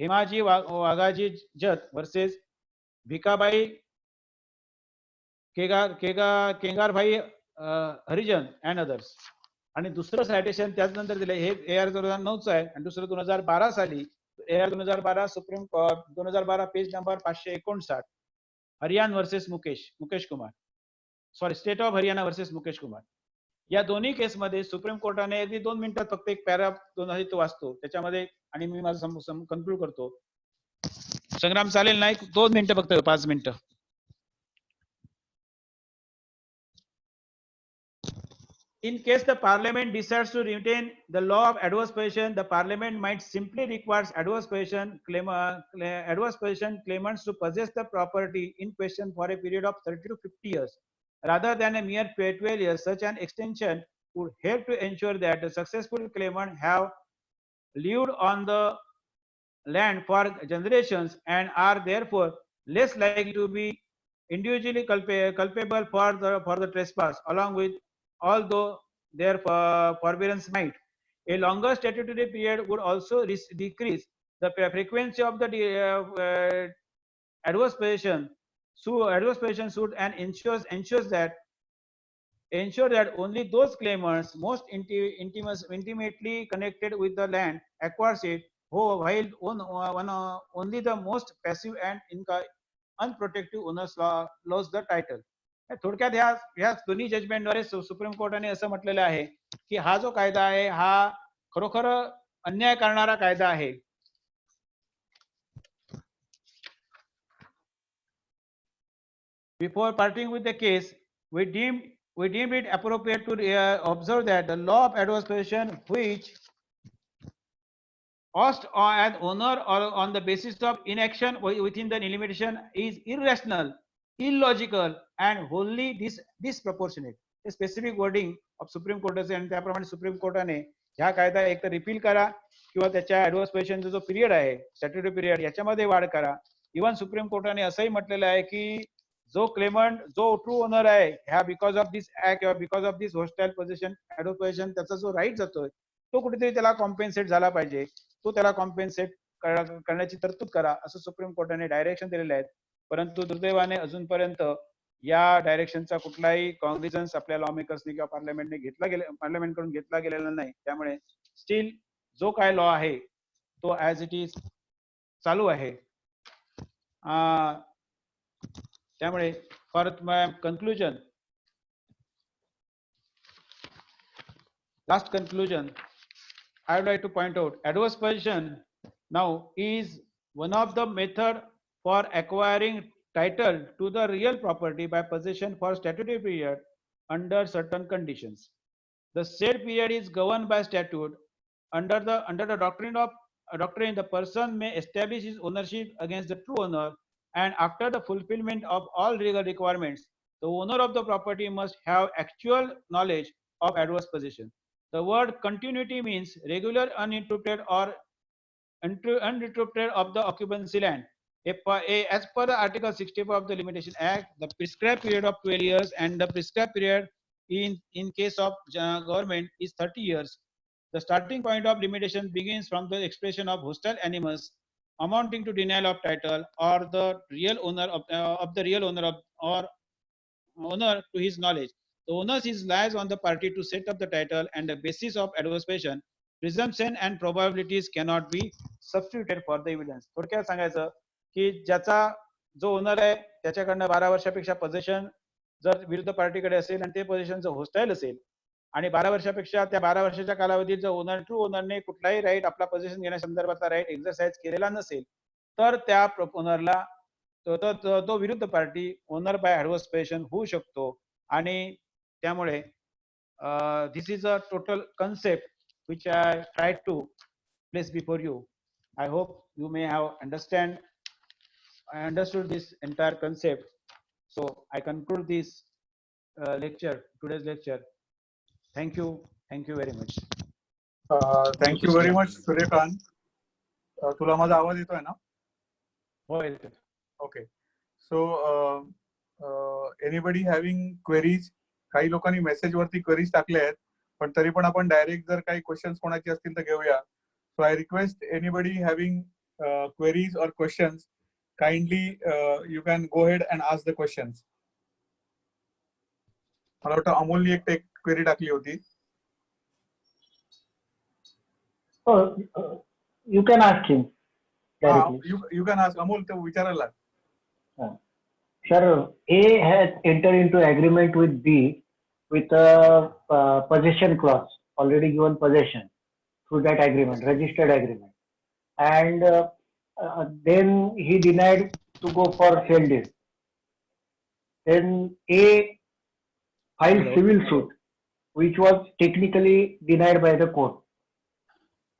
Hemaji Waghaji Jat versus Bhikhabhai Khengarbhai Harijan and others. आणि दुसरं सायटेशन त्याच नंतर दिले, हे AR 2009च आहे, आणि दुसरं 2012 साली AR 2012 supreme court 2012 page number 559 Haryana versus Mukesh Kumar, sorry state of Haryana versus Mukesh Kumar. या दोन्ही केसमध्ये सुप्रीम कोर्टाने अगदी 2 मिनिटात फक्त एक पॅराग्राफ तो वाचतो त्याच्यामध्ये, आणि मी माझं कन्क्लूड करतो. संग्राम चालेल नाही, 2 मिनिटं फक्त, 5 मिनिटं. In case the parliament decides to retain the law of adverse possession, the parliament might simply require adverse possession claimants to possess the property in question for a period of 30 to 50 years rather than a mere 12 years. Such an extension would help to ensure that the successful claimant have lived on the land for generations and are therefore less likely to be individually culpable for the trespass, along with although their forbearance might. A longer statutory period would also decrease the frequency of the adverse possession suit and ensure that only those claimants most intimately connected with the land acquires it, while only the most passive and unprotected owners lose the title. थोडक्यात ह्या दोन्ही जजमेंटद्वारे supreme कोर्टाने असं म्हटलेलं आहे की हा जो कायदा आहे हा खरोखर अन्याय करणारा कायदा आहे. Before parting with the case, we deemed it appropriate to observe that the law of adverse possession, which asked an owner or on the basis of inaction within the limitation, is irrational, illogical and wholly disproportionate. हे specific wording of supreme कोर्टाचे, आणि त्याप्रमाणे supreme कोर्टाने ह्या कायदा एक तर repeal करा किंवा त्याच्या ऍडव्हर्स पोझिशनचा जो पिरियड आहे स्टॅट्युटरी पिरियड याच्यामध्ये वाढ करा. इव्हन सुप्रीम कोर्टाने असंही म्हटलेलं आहे की जो क्लेमंट, जो ट्रू ओनर आहे ह्या बिकॉज ऑफ दिस ऍक्ट किंवा because of this hostile position adverse position त्याचा जो राईट जातोय तो कुठेतरी त्याला कॉम्पेन्सेट झाला पाहिजे, तो त्याला कॉम्पेन्सेट करण्याची तरतूद करा असं सुप्रीम कोर्टाने डायरेक्शन दिलेले आहेत. परंतु दुर्दैवाने अजूनपर्यंत या डायरेक्शनचा कुठलाही कॉग्निझन्स आपल्या लॉ मेकर्सनी किंवा पार्लमेंट कडून घेतला गेलेला नाही. त्यामुळे स्टील जो काय लॉ आहे तो ऍज इट इज चालू आहे. त्यामुळे for conclusion, last conclusion, I would like to point out adverse possession now is one of the method for acquiring title to the real property by possession for statutory period under certain conditions. The said period is governed by statute. Under the doctrine, the person may establish his ownership against the true owner, and after the fulfillment of all legal requirements, the owner of the property must have actual knowledge of adverse possession. The word continuity means regular, uninterrupted or uninterrupted of the occupancy land. As per the Article 64 of the Limitation Act, the prescribed period of 12 years and the prescribed period in case of government is 30 years. The starting point of limitation begins from the expression of hostile animals amounting to denial of title or the real owner of the real owner of or owner to his knowledge. The onus is lies on the party to set up the title and the basis of adverse possession. Presumption and probabilities cannot be substituted for the evidence. थोडक्यात सांगायचं की ज्याचा जो owner आहे त्याच्याकडनं 12 वर्षापेक्षा position जर विरुद्ध पार्टीकडे असेल आणि ते पोझिशन जर होस्टाईल असेल आणि 12 वर्षापेक्षा त्या 12 वर्षाच्या कालावधीत जर ओनर ट्रू ओनरने कुठलाही राईट आपला पोझिशन घेण्यासंदर्भातला राईट एक्झरसाइज केलेला नसेल तर त्या ओनरला तो विरुद्ध party owner by adverse position होऊ शकतो आणि त्यामुळे this is a total concept which I tried to place before you. I hope you may have understood this entire concept. So I conclude this today's lecture. Thank you very much. Thank you very much, Suryakant. तुला माझा आवाज येतोय ना? हो येतोय. Okay. So anybody having queries? काही लोकांनी message वरती क्वेरीज टाकले आहेत पण तरी पण आपण डायरेक्ट जर काही क्वेश्चन्स कोणाचे असतील तर घेऊया. So I request anybody having queries और questions kindly you can go ahead and ask the questions. मला वाटतं अमोलनी एक क्वेरी टाकली होती. You can ask him directly. You can ask Amol, तो विचारायला. Sir, A has entered into agreement with B with a possession clause, already given possession through that agreement, registered agreement, and then he denied to go for sale deed. Then A filed civil suit, which was technically denied by the court.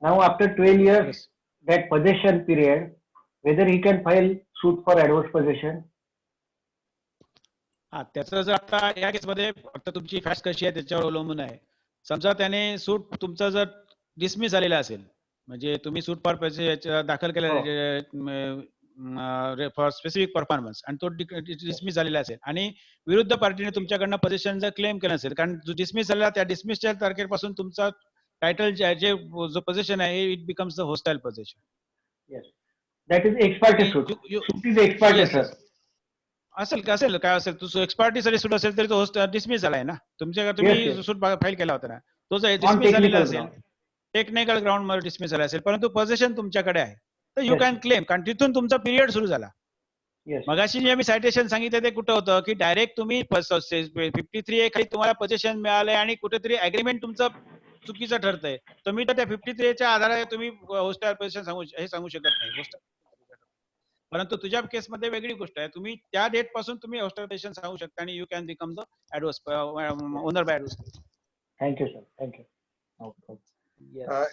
Now, after 12 years, Yes. that possession period, whether he can file suit for adverse possession. हा त्याचं जर आता या केसमध्ये फक्त तुमची fact कशी आहे त्याच्यावर अवलंबून आहे. समजा त्याने सूट तुमचा जर डिसमिस झालेला असेल म्हणजे तुम्ही सूट फॉर दाखल केलेला फॉर स्पेसिफिक परफॉर्मन्स आणि तो डिसमिस झालेला असेल आणि विरुद्ध पार्टीने तुमच्याकडनं पोझिशन जर क्लेम केलं नसेल कारण जो डिसमिस झालेला त्या डिसमिसच्या तारखेपासून तुमचा टायटल जे जो पोझिशन आहे it becomes the hostile position. Yes, that is ex parte suit. Suit is ex parte, sir. असेल काय असेल तू एक्सपार्टीसाठी सूट असेल तरी तो डिसमिस झालाय ना तुमच्या Yes, तुम्ही yes. सूट फाईल केला होता ना तो जर डिसमिस झालेला technical असेल ground. टेक्निकल ग्राउंड मध्ये डिसमिस झाला असेल परंतु पोझिशन तुमच्याकडे आहे तर यू Yes. कॅन क्लेम कारण तिथून तुमचा पिरियड सुरू झाला. Yes. मगाशी जे मी सायटेशन सांगितलं ते कुठं होतं की डायरेक्ट तुम्ही 53A खाली तुम्हाला पोझिशन मिळालंय आणि कुठेतरी अग्रीमेंट तुमचं चुकीचं ठरतंय तुम्ही तर त्या 53A च्या आधारे तुम्ही होस्टाईल पोझिशन सांगू शकत नाही. परंतु तुझ्या केसमध्ये वेगळी गोष्ट आहे तुम्ही त्या डेट पासून तुम्ही होस्टाईल पोझिशन सांगू शकता आणि you can become the adverse owner by adverse. Thank you, sir. Thank you.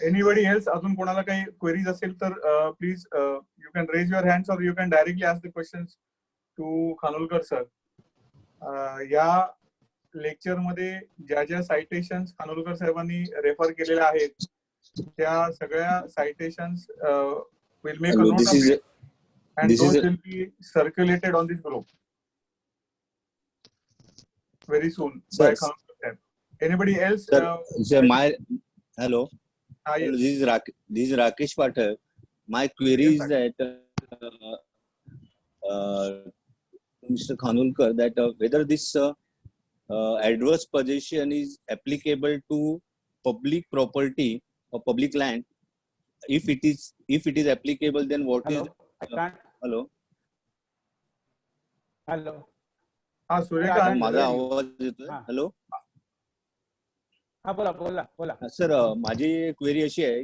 Anybody else अजून कोणाला काही क्वेरीज असेल तर please you can raise your hands और you can directly ask the questions to Khanolkar sir. या लेक्चर मध्ये ज्या citations Khanolkar साहेबांनी रेफर केलेल्या आहेत त्या सगळ्या citations will make a note of it and those will be circulated on this group very soon by Khanolkar sir. Anybody else? Sir, hello. Yes. This is Rakesh Pathak. My query Yes, is that Mr. Khanolkar, that whether this adverse possession is applicable to public property or public land. If it is applicable, then what Hello? is? I can't. Hello. Hello. हा सूर्यकांत माझा आवाज येतोय? हा. Hello. हा बोला. Sir माझी query अशी आहे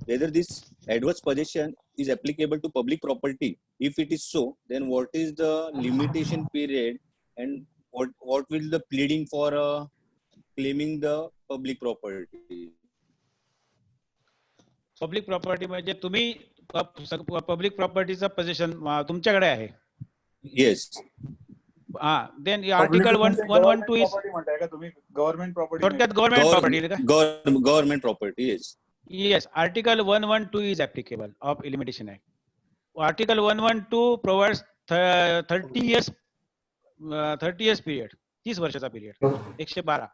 whether this adverse possession is applicable to public property. If it is so, then what is the limitation period and what will the pleading for claiming the public property? Public property म्हणजे तुम्ही public प्रॉपर्टीचं position तुमच्याकडे आहे. Yes. हा then article 112 is म्हणताय का तुम्ही government property? थोडक्यात government property का? Government property. Yes. Yes, Article 112 is applicable of Limitation Act. Article 112 provides 30 years period, 30 वर्षाचा पिरियड 112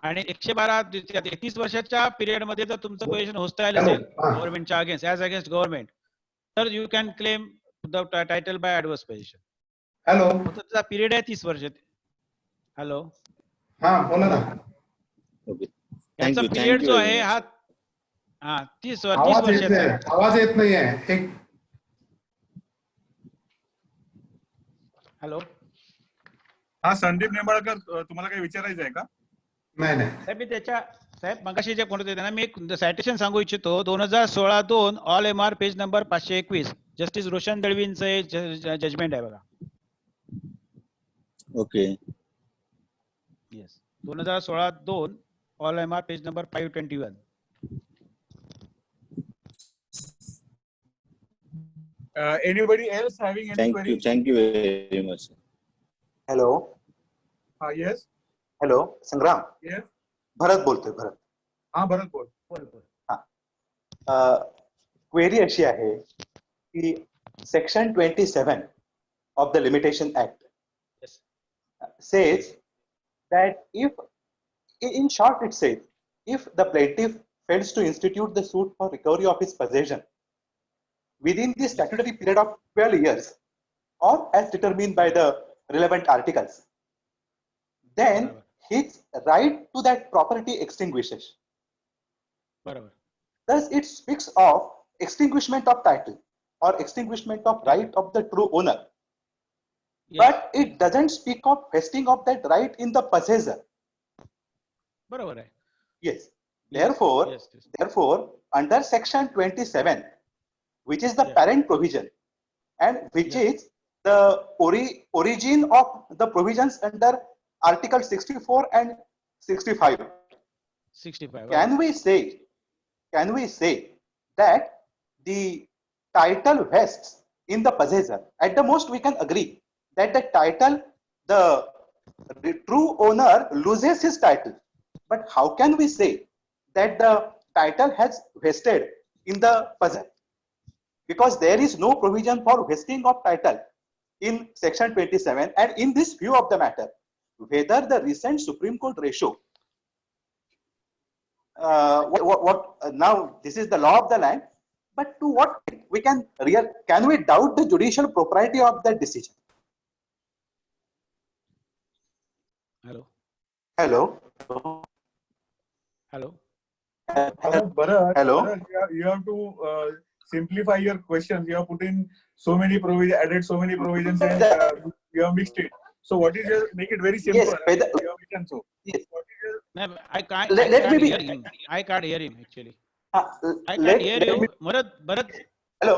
आणि 112 31 वर्षाच्या पिरियड मध्ये जर तुमचं पोझिशन होस्टाईल असेल गव्हर्नमेंटच्या अगेन्स्ट गव्हर्नमेंट तर you can claim the title by adverse position. Hello त्याचा पिरियड आहे 30 वर्ष. हॅलो, हा बोला ना. Okay. याचा you, पिरियड you जो very आहे much. हा 30 आवाज येत वर्षाचा नाही, आहे. आवाज येत नाहीये. एक हॅलो हा संदीप निंबाळकर, तुम्हाला काही विचारायचं आहे का? नाही नाही. साहेब, मी त्याच्या साहेब मगाशी जे कोणते त्यांना मी एक सायटेशन सांगू इच्छितो. 2016-2 all MR page number 521, justice Roshan दळवींचं जजमेंट आहे बघा. Okay. Yes, 2016-2 all MR page number 521. Anybody else having any query? Thank you very much. Hello Yes. Hello Sangram, Yes. भरत बोलतोय. भरत, हा भरत बोल. क्वेरी अशी आहे की section 27 of the Limitation Act Yes. says that in short, it says, if the plaintiff fails to institute the suit for recovery of his possession within the statutory period of 12 years or as determined by the relevant articles, then his right to that property extinguishes. बरोबर. Thus, it speaks of extinguishment of title or extinguishment of right of the true owner. Yes. But it doesn't speak of vesting of that right in the possessor. बरोबर आहे. Yes. Yes, yes. Therefore, under section 27, which is the Yeah. parent provision and which Yeah. is the origin of the provisions under Article 64 and 65, 65. can we say that the title vests in the possessor? At the most, we can agree that the title, the true owner loses his title. But how can we say that the title has vested in the possessor? Because there is no provision for vesting of title in section 27. And in this view of the matter, whether the recent Supreme Court ratio, now this is the law of the land, but to what we can we doubt the judicial propriety of that decision? Hello. Hello. Hello. Bharat, Hello. you have to simplify your questions. You have put in so many provisions, added so many provisions, and you have mixed it. So, what is your, make it very simple? Yes, whether, You have written so. yes. What is your, No, I can't. Let I can't me be- hear him. I can't hear him actually. I let- can't hear let you. me- Bharat. Hello.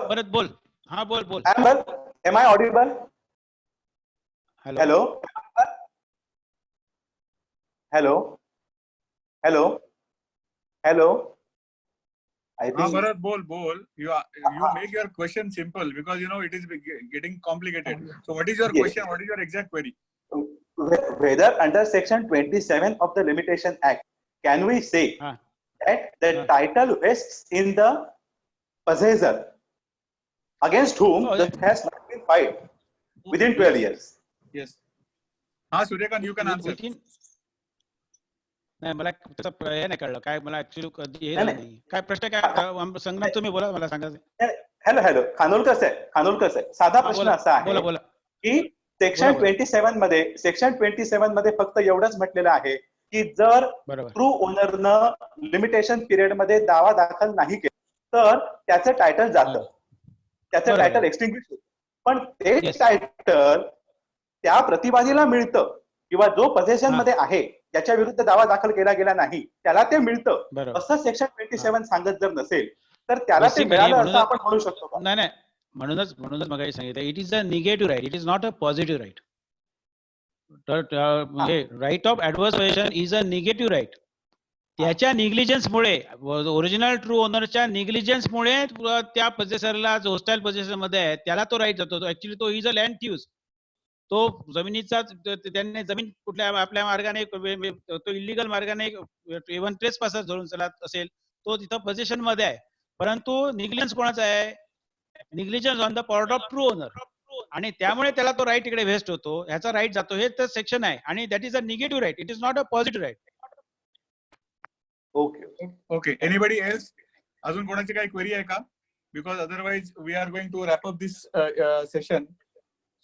Bharat बोल. हाँ बोल. Am I audible? Hello. Hello. I think Bharat, bol. You make your question simple because you know it is getting complicated. So, what is your Yes. question? What is your exact query? whether under section 27 of the Limitation Act, can we say that the title vests in the possessor against whom Oh, the has not been filed within 12 years? Yes. Suryakant, you can answer. नाही, मला त्याचा हे नाही कळलं काय. मला actually कधी हे नाही. नाही. काय प्रश्न काय संग्राम तुम्ही बोला, मला सांगा. हॅलो खानोलकर साहेब, साधा प्रश्न असा आहे बोला. की सेक्शन 27 मध्ये फक्त एवढंच म्हटलेलं आहे की जर ट्रू ओनरनं लिमिटेशन पिरियड मध्ये दावा दाखल नाही केला तर त्याचं टायटल जातं, त्याचं टायटल एक्सटिंग्विश होतं. पण ते टायटल त्या प्रतिवादीला मिळतं किंवा जो पोझेशन मध्ये आहे त्याच्या विरुद्ध दावा दाखल केला गेला नाही त्याला ते मिळतं, असं सेक्शन 27 सांगत जर नसेल तर त्याला ते मिळालं असं आपण म्हणू शकतो का? नाही, म्हणूनच मग सांगितलं, it is a negative right, it is not a positive right. म्हणजे right of adverse possession is a negative right. त्याच्या निग्लिजन्समुळे, ओरिजिनल ट्रू ओनरच्या निग्लिजन्समुळे त्या पोझेसरला जो होस्टाईल पोझेशन मध्ये आहे त्याला तो राईट जातो. ऍक्च्युली तो इज अ लँड थ्यूज. तो जमिनीचा, त्यांनी जमीन कुठल्या आपल्या मार्गाने, तो इलिगल मार्गाने इव्हन ट्रेस पासर धरून चालत असेल, तो तिथं पोझिशन मध्ये आहे. परंतु निग्लिजन्स कोणाचा आहे? Negligence on the part of true owner, आणि त्यामुळे त्याला तो राईट इकडे वेस्ट होतो, ह्याचा राईट जातो. हे तर सेक्शन आहे आणि that is a negative right, it is not a positive right. Okay. Anybody else? अजून कोणाची काही क्वेरी आहे का? Because otherwise we are going to wrap up this session.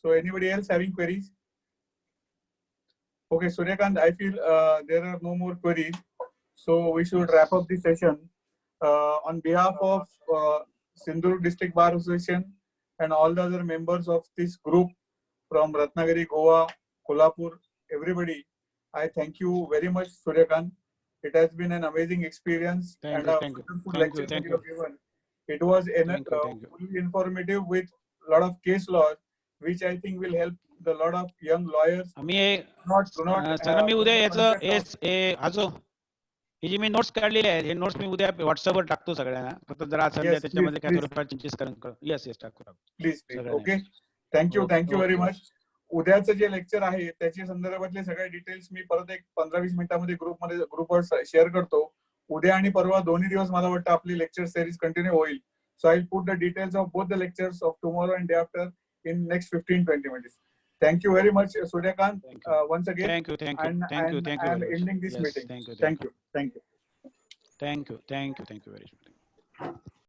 So anybody else having queries? Okay, Suryakant, I feel there are no more queries. So we should wrap up the session. On behalf of Sindhurg District Bar Association and all the other members of this group from Ratnagiri, Goa, Kolhapur, everybody, I thank you very much, Suryakant. It has been an amazing experience Thank and you, a thank you, wonderful thank you, lecture that thank you you. have given. It was Thank you. fully informative with a lot of case laws, which I think will help the lot of young lawyers. Me Do not सगळं मी उद्या know the याचं concept of- हा जो ही जी मी notes काढलेली आहेत हे notes मी उद्या व्हॉट्सअपवर टाकतो सगळ्यांना फक्त जरा संध्या Yes, त्याच्यामध्ये काय please. थोडंफार चेंजेस करून येस टाकतो प्लीज सगळ्यांना. Okay thank you Okay, thank you very okay. Much. उद्याचं जे लेक्चर आहे त्याच्या संदर्भातले सगळे डिटेल्स मी परत एक 15-20 मिनिटांमध्ये ग्रुपवर शेअर करतो. उद्या आणि परवा दोन्ही दिवस मला वाटतं आपली लेक्चर सिरीज कंटिन्यू होईल. So I put the details of both the lectures of tomorrow and day after in next 15-20 minutes. Thank you very much, Suryakant, once again. Thank you, thank you, And thank you, I thank you am very much. ending this Yes, meeting. thank you, Thank you. thank you very much.